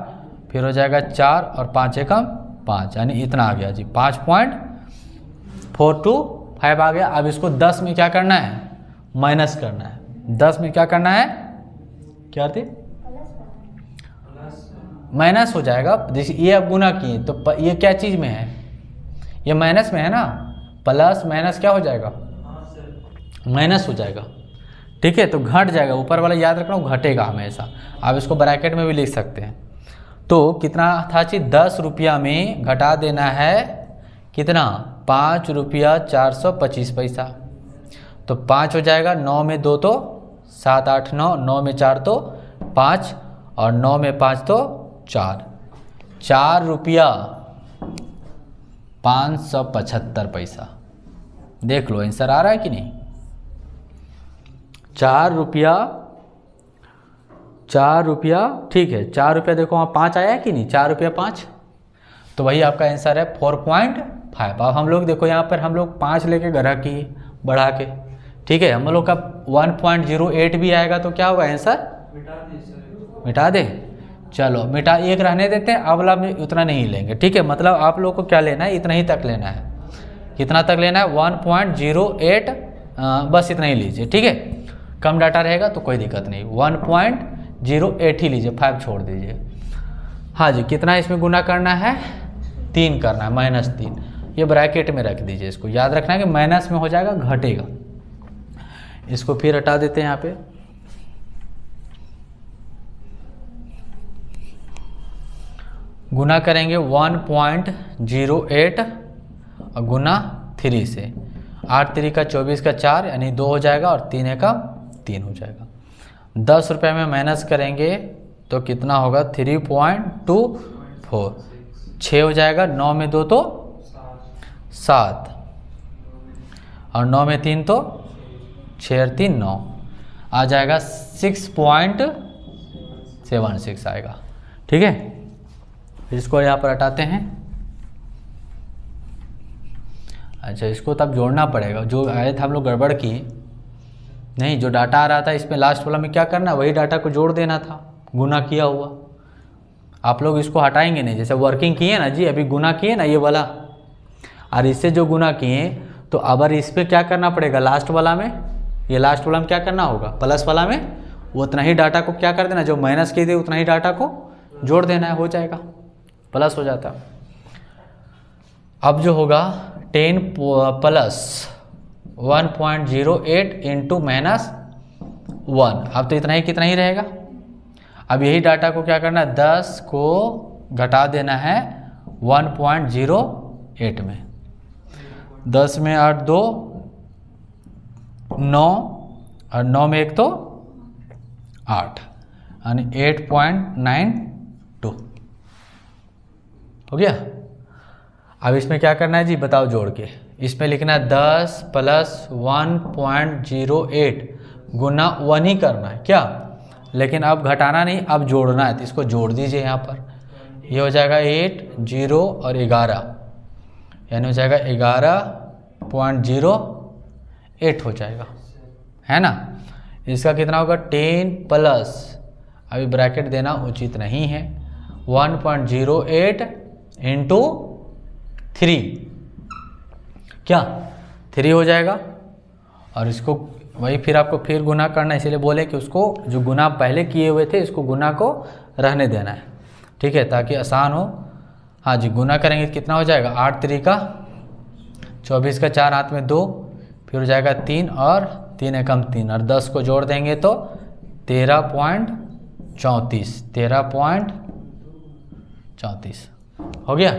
फिर हो जाएगा 4 और 5 एकम 5, यानी इतना आ गया जी 5.425 आ गया। अब इसको 10 में क्या करना है, माइनस करना है। 10 में क्या करना है, क्या थी माइनस हो जाएगा। जैसे ये अब गुना किए तो ये क्या चीज़ में है, ये माइनस में है ना, प्लस माइनस क्या हो जाएगा माइनस हो जाएगा, ठीक है, तो घट जाएगा। ऊपर वाला याद रखना, घटेगा हमेशा। आप इसको ब्रैकेट में भी लिख सकते हैं। तो कितना था जी 10 रुपया में घटा देना है कितना 5 रुपया 425 पैसा, तो 5 हो जाएगा, 9 में 2 तो 7 8 9, 9 में 4 तो 5 और 9 में 5 तो 4 रुपया 575 पैसा। देख लो आंसर आ रहा है कि नहीं। 4 रुपया ठीक है, 4 रुपया देखो वहाँ 5 आया है कि नहीं, 4 रुपया 5, तो वही आपका आंसर है 4.5। अब हम लोग देखो यहाँ पर हम लोग 5 लेके गढ़ा किए बढ़ा के, ठीक है, हम लोग का 1.08 भी आएगा तो क्या होगा आंसर, मिटा दे। चलो मिटा, एक रहने देते हैं, अब वाला में उतना नहीं लेंगे, ठीक है। मतलब आप लोग को क्या लेना है, इतना ही तक लेना है। कितना तक लेना है 1.08, बस इतना ही लीजिए, ठीक है। कम डाटा रहेगा तो कोई दिक्कत नहीं, 1.08 ही लीजिए, 5 छोड़ दीजिए। हाँ जी, कितना इसमें गुना करना है 3 करना है, -3। ये ब्रैकेट में रख दीजिए, इसको याद रखना है कि माइनस में हो जाएगा, घटेगा। इसको फिर हटा देते हैं यहाँ पे। गुना करेंगे 1.08 और गुना 3 से, 8 3 का 24 का 4 यानी 2 हो जाएगा, और 3 का 3 हो जाएगा। 10 रुपये में माइनस करेंगे तो कितना होगा 3.24, 6 हो जाएगा, 9 में 2 तो 7 और 9 में 3 तो 6 और 3 9, आ जाएगा 6.25 76 आएगा। ठीक है, फिर इसको यहाँ पर हटाते हैं। अच्छा, इसको तब जोड़ना पड़ेगा, जो आए थे हम लोग गड़बड़ किए नहीं, जो डाटा आ रहा था इसमें लास्ट वाला में क्या करना, वही डाटा को जोड़ देना था, गुना किया हुआ। आप लोग इसको हटाएंगे नहीं, जैसे वर्किंग किए ना जी, अभी गुना किए ना ये वाला, और इससे जो गुना किए तो अब इस पर क्या करना पड़ेगा, लास्ट वाला में, ये लास्ट वाला में क्या करना होगा, प्लस वाला में उतना ही डाटा को क्या कर देना, जो माइनस किए थे उतना ही डाटा को जोड़ देना है, हो जाएगा, प्लस हो जाता। अब जो होगा 10 प्लस 1.08 इंटू माइनस 1, अब तो इतना ही कितना ही रहेगा। अब यही डाटा को क्या करना है, 10 को घटा देना है 1.08 में, 10 में 8 2 9 और 9 में 1 तो 8 यानी 8.92 हो गया। अब इसमें क्या करना है जी बताओ, जोड़ के इसमें लिखना है 10 प्लस 1.08 गुना 1 ही करना है क्या, लेकिन अब घटाना नहीं, अब जोड़ना है, तो इसको जोड़ दीजिए यहाँ पर, ये हो जाएगा 8 0 और 11 यानी हो जाएगा 11.08 हो जाएगा, है ना। इसका कितना होगा 10 प्लस, अभी ब्रैकेट देना उचित नहीं है, 1.08 इंटू 3 क्या 3 हो जाएगा, और इसको वही फिर आपको फिर गुना करना, इसीलिए बोले कि उसको जो गुना पहले किए हुए थे इसको गुना को रहने देना है, ठीक है, ताकि आसान हो। हाँ जी, गुना करेंगे तो कितना हो जाएगा, 8 3 का 24 का 4 हाथ में 2, फिर हो जाएगा 3 और 3 एकम 3 और 10 को जोड़ देंगे तो 13.34 हो गया।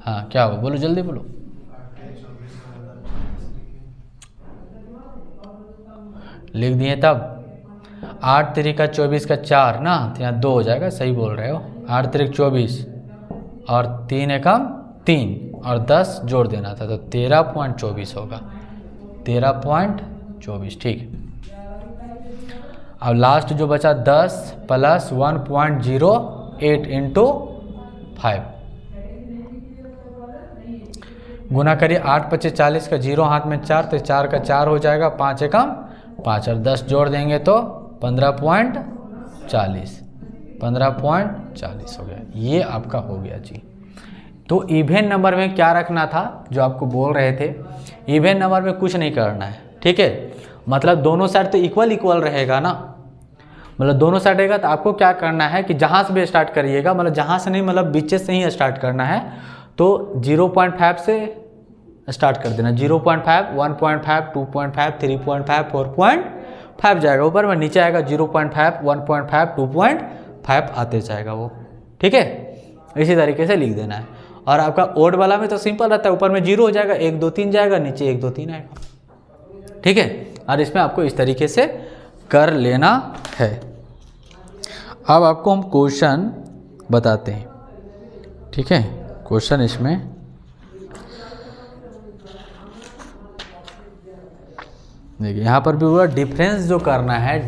हाँ क्या हो, बोलो जल्दी बोलो। लिख दिए तब 8 3 का 24 का 4 ना, तो यहाँ 2 हो जाएगा, सही बोल रहे हो, 8 3 24 और 3 एकम 3 और 10 जोड़ देना था तो 13.24 होगा, 13.24 ठीक। अब लास्ट जो बचा 10 प्लस 1.08 इंटू 5 गुना करिए, 8 25 40 का 0 हाथ में 4 तो 4 का 4 हो जाएगा, 5 एकम 5 और 10 जोड़ देंगे तो 15.40 हो गया, ये आपका हो गया जी। तो इवन नंबर में क्या रखना था, जो आपको बोल रहे थे, इवन नंबर में कुछ नहीं करना है, ठीक है, मतलब दोनों साइड तो इक्वल इक्वल रहेगा ना, मतलब दोनों साइड रहेगा, तो आपको क्या करना है कि जहाँ से भी स्टार्ट करिएगा, मतलब जहाँ से नहीं, मतलब बीच से ही स्टार्ट करना है, तो 0.5 से स्टार्ट कर देना, 0.5 1.5 2.5 3.5 4.5 जाएगा ऊपर में, नीचे आएगा 0.5 1.5 2.5 आते जाएगा वो, ठीक है, इसी तरीके से लिख देना है। और आपका ओड वाला में तो सिंपल रहता है, ऊपर में 0 हो जाएगा, 1 2 3 जाएगा, नीचे 1 2 3 आएगा, ठीक है। और इसमें आपको इस तरीके से कर लेना है। अब आपको हम क्वेश्चन बताते हैं, ठीक है, क्वेश्चन इसमें देखिए, यहाँ पर भी हुआ डिफरेंस जो करना है,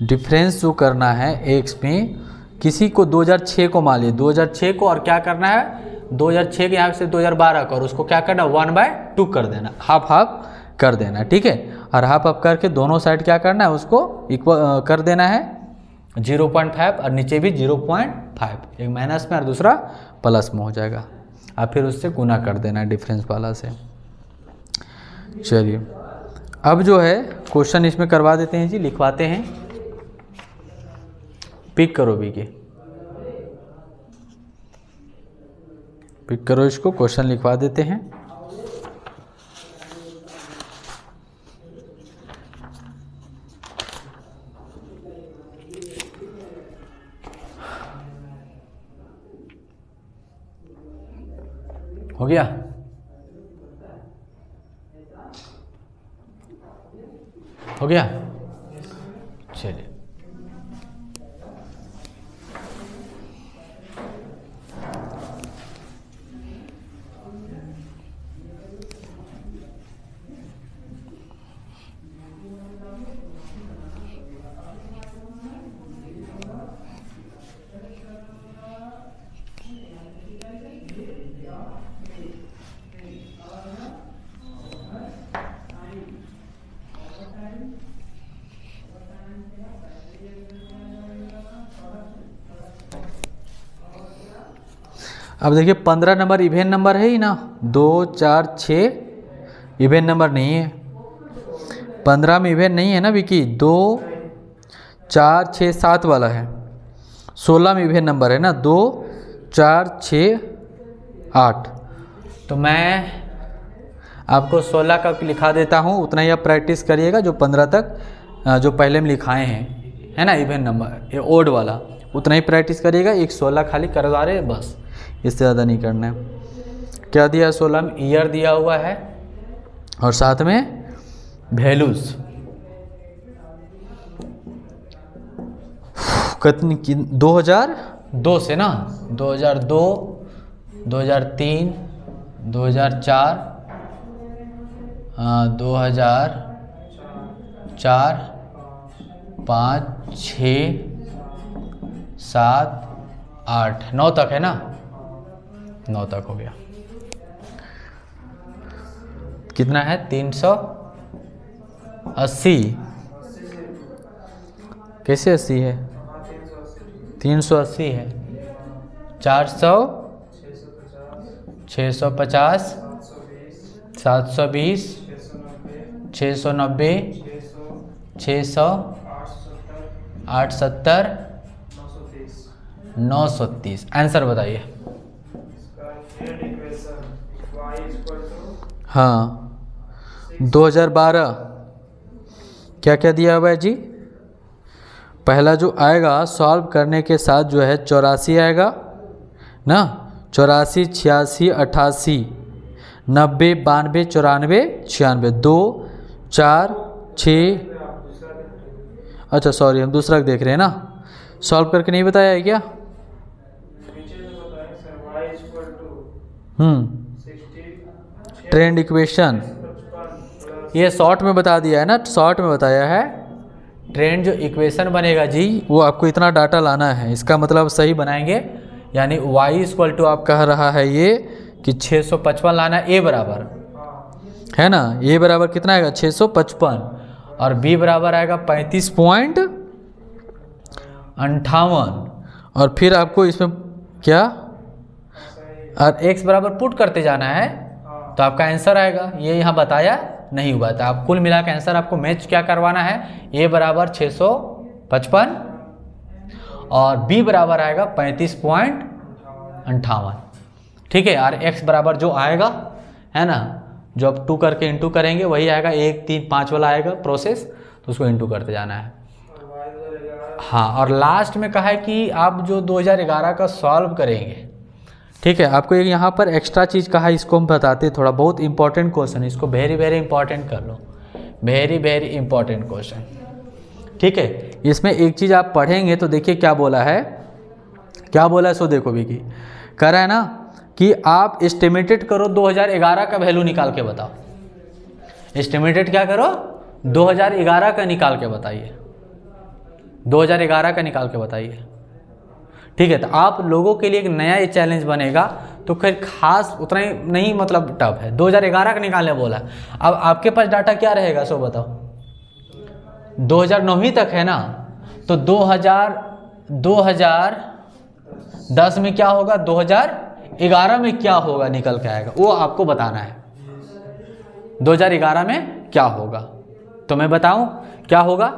डिफरेंस जो करना है एक्स में, किसी को 2006 को मान लीजिए, 2006 को, और क्या करना है 2006 के यहाँ से 2012 का, और उसको क्या करना 1/2 कर देना, हाफ हाफ कर देना, ठीक है, और हाफ हाफ करके दोनों साइड क्या करना है उसको इक्वल कर देना है 0.5 और नीचे भी 0.5, एक माइनस में और दूसरा प्लस में हो जाएगा, और फिर उससे गुना कर देना है डिफरेंस वाला से। चलिए अब जो है क्वेश्चन इसमें करवा देते हैं जी, लिखवाते हैं, पिक करो भी के पिक करो, इसको क्वेश्चन लिखवा देते हैं। हो गया, हो गया, चलिए अब देखिए 15 नंबर इवेन नंबर है ही ना, 2 4 6 इवेन नंबर नहीं है, 15 में इवेन नहीं है ना विकी, 2 4 6 7 वाला है। 16 में इवेन नंबर है ना, 2 4 6 8। तो मैं आपको 16 का लिखा देता हूँ, उतना ही आप प्रैक्टिस करिएगा जो 15 तक जो पहले में लिखाए हैं, है ना इवेन नंबर ये ओड वाला, उतना ही प्रैक्टिस करिएगा। एक 16 खाली करवा रहे बस, इससे ज़्यादा नहीं करना है। क्या दिया 16 में, ईयर दिया हुआ है और साथ में वैल्यूज कितनी, 2002 से ना, 2002 2003 2004 2004 5 6 7 8 9 तक है ना, 9 तक हो गया। कितना है 380, कैसे 80 है, 380 है, 400 650 720 690 600 870 930। आंसर बताइए। हाँ 2012 क्या क्या दिया हुआ है जी, पहला जो आएगा सॉल्व करने के साथ जो है 84 आएगा ना, 84 86 88 90 92 94 96 2 4 6। अच्छा सॉरी हम दूसरा देख रहे हैं ना, सॉल्व करके नहीं बताया है क्या? ट्रेंड इक्वेशन ये शॉर्ट में बता दिया है ना, शॉर्ट में बताया है। ट्रेंड जो इक्वेशन बनेगा जी वो आपको इतना डाटा लाना है, इसका मतलब सही बनाएंगे, यानी y इक्वल टू आप कह रहा है ये कि 655 लाना, a बराबर है ना, a बराबर कितना आएगा 655 और b बराबर आएगा 35.58 और फिर आपको इसमें क्या और x बराबर पुट करते जाना है तो आपका आंसर आएगा। ये यहाँ बताया नहीं हुआ था, आप कुल मिला के आंसर आपको मैच क्या करवाना है, a बराबर 655 और b बराबर आएगा 35.58, ठीक है। और x बराबर जो आएगा है ना, जो आप 2 करके इंटू करेंगे वही आएगा, 1 3 5 वाला आएगा प्रोसेस, तो उसको इंटू करते जाना है। हाँ और लास्ट में कहा है कि आप जो 2011 का सॉल्व करेंगे, ठीक है। आपको एक यहाँ पर एक्स्ट्रा चीज़ कहा, इसको हम बताते, थोड़ा बहुत इंपॉर्टेंट क्वेश्चन, इसको वेरी वेरी इंपॉर्टेंट कर लो, वेरी वेरी इंपॉर्टेंट क्वेश्चन, ठीक है। इसमें एक चीज़ आप पढ़ेंगे तो देखिए क्या बोला है, क्या बोला है सो देखो विकी, कह रहा है ना कि आप एस्टिमेटेड करो 2011 का वैल्यू निकाल के बताओ। एस्टिमेटेड क्या करो 2011 का निकाल के बताइए, 2011 का निकाल के बताइए, ठीक है। तो आप लोगों के लिए एक नया ये चैलेंज बनेगा, तो खैर खास उतना ही नहीं मतलब टफ है, 2011 का निकालने बोला। अब आपके पास डाटा क्या रहेगा सो बताओ, 2009 तक है ना, तो 2010 में क्या होगा, 2011 में क्या होगा निकल के आएगा, वो आपको बताना है। 2011 में क्या होगा तो मैं बताऊं क्या होगा,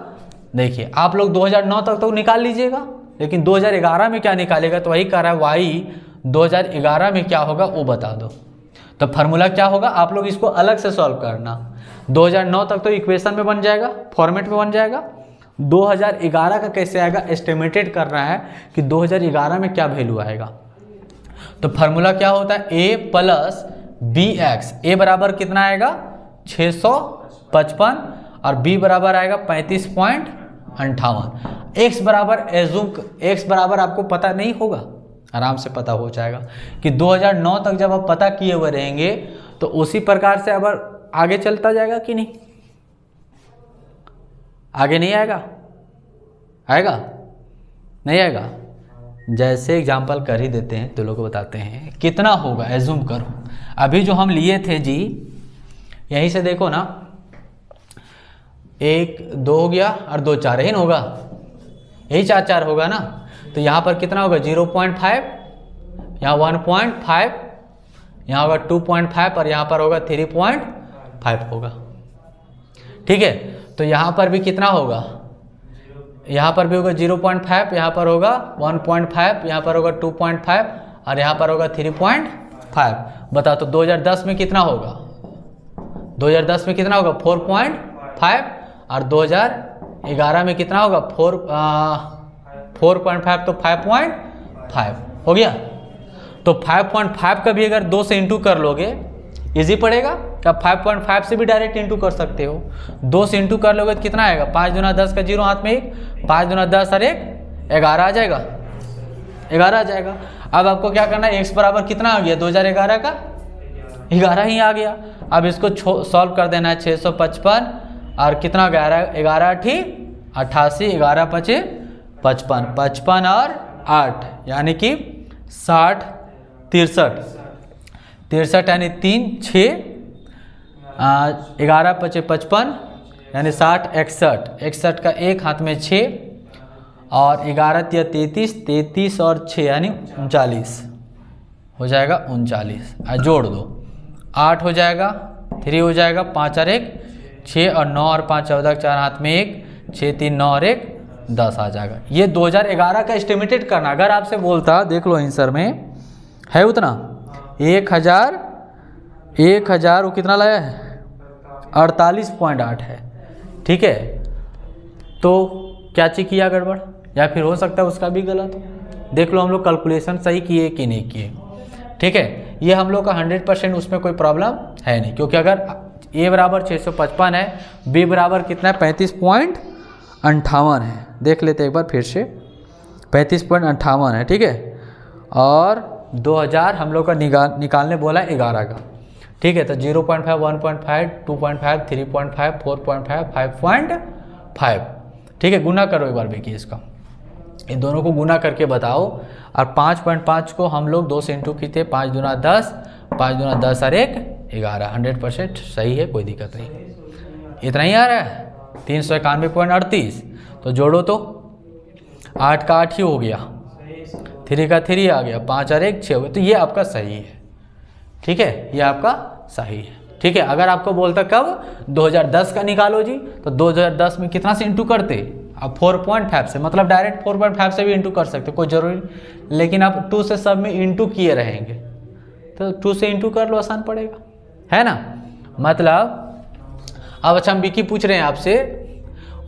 देखिए आप लोग 2009 तक तो निकाल लीजिएगा, लेकिन 2011 में क्या निकालेगा, तो वही कह रहा है y 2011 में क्या होगा वो बता दो। तो फार्मूला क्या होगा, आप लोग इसको अलग से सॉल्व करना। 2009 तक तो इक्वेशन में बन जाएगा, फॉर्मेट में बन जाएगा, 2011 का कैसे आएगा, एस्टिमेटेड करना है कि 2011 में क्या वैल्यू आएगा। तो फार्मूला क्या होता है, a प्लस bx, a बराबर कितना आएगा 655 और b बराबर आएगा 35.58। x बराबर एज्यूम, x बराबर आपको पता नहीं होगा, आराम से पता हो जाएगा कि 2009 तक जब आप पता किए हुए रहेंगे तो उसी प्रकार से अब आगे चलता जाएगा कि नहीं, आगे नहीं आएगा, आएगा नहीं आएगा। जैसे एग्जाम्पल कर ही देते हैं तो लोग बताते हैं कितना होगा, एज्यूम करो अभी जो हम लिए थे जी, यहीं से देखो ना, 1 2 हो गया और 2 4 ही ना होगा, यही 4 4 होगा ना, तो यहाँ पर कितना होगा 0.5 यहाँ 1.5, यहाँ होगा 2.5 और यहाँ पर होगा 3.5 होगा। ठीक है, तो यहाँ पर भी कितना होगा, यहाँ पर भी होगा 0.5, यहाँ पर होगा 1.5, यहाँ पर होगा 2.5 और यहाँ पर होगा 3.5। बता तो 2010 में कितना होगा, 2010 में कितना होगा 4.5 और 2011 में कितना होगा 4.5 तो 5.5 हो गया। तो 5.5 का भी अगर 2 से इंटू कर लोगे इजी पड़ेगा, क्या 5.5 से भी डायरेक्ट इंटू कर सकते हो। 2 से इंटू कर लोगे तो कितना आएगा, 5 दूना 10 का 0 हाथ में 1, 5 दूना 10 और 1 11 आ जाएगा, 11 आ जाएगा। अब आपको क्या करना है, x बराबर कितना आ गया 2011 का 11 ही आ गया। अब इसको सॉल्व कर देना है 655 और कितना 11 8 88, 11 5 55, 55 और 8 यानी कि 60 63 63 यानी 3 6 11 5 55 यानी 60 61 61 का 1 हाथ में 6 और 11 या 33 33 और 6 यानी 39 हो जाएगा 39। जोड़ दो 8 हो जाएगा, 3 हो जाएगा, 5 और 1 6 और 9 और 5 14, 4 हाथ में 1 6 3 9 और 1 10 आ जाएगा। ये 2011 का एस्टिमेटेड करना। अगर आपसे बोलता देख लो आंसर में है उतना 1000 वो कितना लाया है 48.8 है। ठीक है, तो क्या चीज किया गड़बड़, या फिर हो सकता है उसका भी गलत हो। देख लो हम लोग कैलकुलेशन सही किए कि नहीं किए। ठीक है, ये हम लोग का 100% उसमें कोई प्रॉब्लम है नहीं, क्योंकि अगर a बराबर 655 है, b बराबर कितना है 35.58 है। देख लेते एक बार फिर से 35.58 है। ठीक है, और 2000 हम लोग का निकालने बोला 11 का। ठीक है, तो 0.5 1.5 2.5 3.5 4.5 5.5। ठीक है, गुना करो एक बार देखिए इसका, इन दोनों को गुना करके बताओ। और 5.5 को हम लोग 2 से इंटू किए थे, 5 दूना 10, 5 दूना 10 और 1 11, 100% सही है, कोई दिक्कत नहीं। इतना ही आ रहा है 391.38। तो जोड़ो तो 8 का 8 ही हो गया, 3 का 3 आ गया, 5 और 1 6 हो गया। तो ये आपका सही है। ठीक है, ये आपका सही है। ठीक है, अगर आपको बोलता कब 2010 का निकालो जी, तो 2010 में कितना से इंटू करते, अब 4.5 से, मतलब डायरेक्ट 4.5 से भी इंटू कर सकते, कोई जरूरी, लेकिन आप 2 से सब में इंटू किए रहेंगे तो 2 से इंटू कर लो, आसान पड़ेगा, है ना। मतलब अब अच्छा हम विकी पूछ रहे हैं आपसे,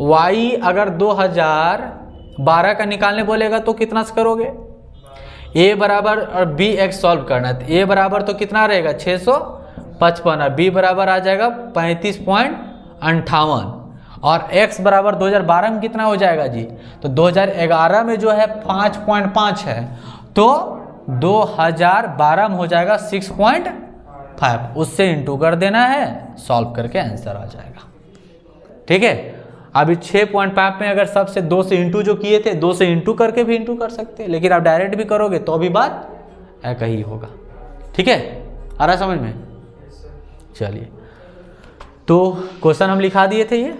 y अगर 2012 का निकालने बोलेगा तो कितना से करोगे, a बराबर और b x सॉल्व करना है। तो a बराबर तो कितना रहेगा 655 और b बराबर आ जाएगा 35.58 और x बराबर 2012 में कितना हो जाएगा जी, तो 2011 में जो है 5.5 है, तो 2012 में हो जाएगा 6.5, उससे इंटू कर देना है, सॉल्व करके आंसर आ जाएगा। ठीक है, अभी 6.5 में अगर सबसे 2 से इंटू जो किए थे, 2 से इंटू करके भी इंटू कर सकते हैं, लेकिन आप डायरेक्ट भी करोगे तो भी बात एक ही होगा। ठीक है, आ रहा समझ में। चलिए, तो क्वेश्चन हम लिखा दिए थे ये,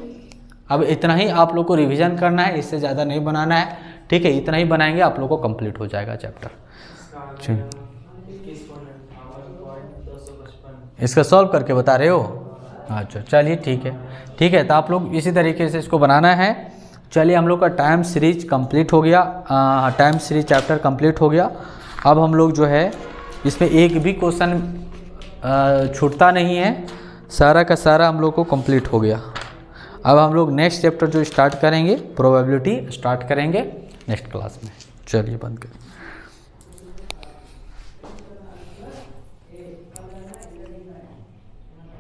अब इतना ही आप लोग को रिवीजन करना है, इससे ज़्यादा नहीं बनाना है। ठीक है, इतना ही बनाएंगे आप लोग को कंप्लीट हो जाएगा चैप्टर। इसका सॉल्व करके बता रहे हो, अच्छा चलिए ठीक है। ठीक है, तो आप लोग इसी तरीके से इसको बनाना है। चलिए, हम लोग का टाइम सीरीज कंप्लीट हो गया, टाइम सीरीज चैप्टर कंप्लीट हो गया। अब हम लोग जो है इसमें एक भी क्वेश्चन छूटता नहीं है, सारा का सारा हम लोग को कंप्लीट हो गया। अब हम लोग नेक्स्ट चैप्टर जो स्टार्ट करेंगे, प्रोबेबिलिटी स्टार्ट करेंगे नेक्स्ट क्लास में। चलिए बंद करें।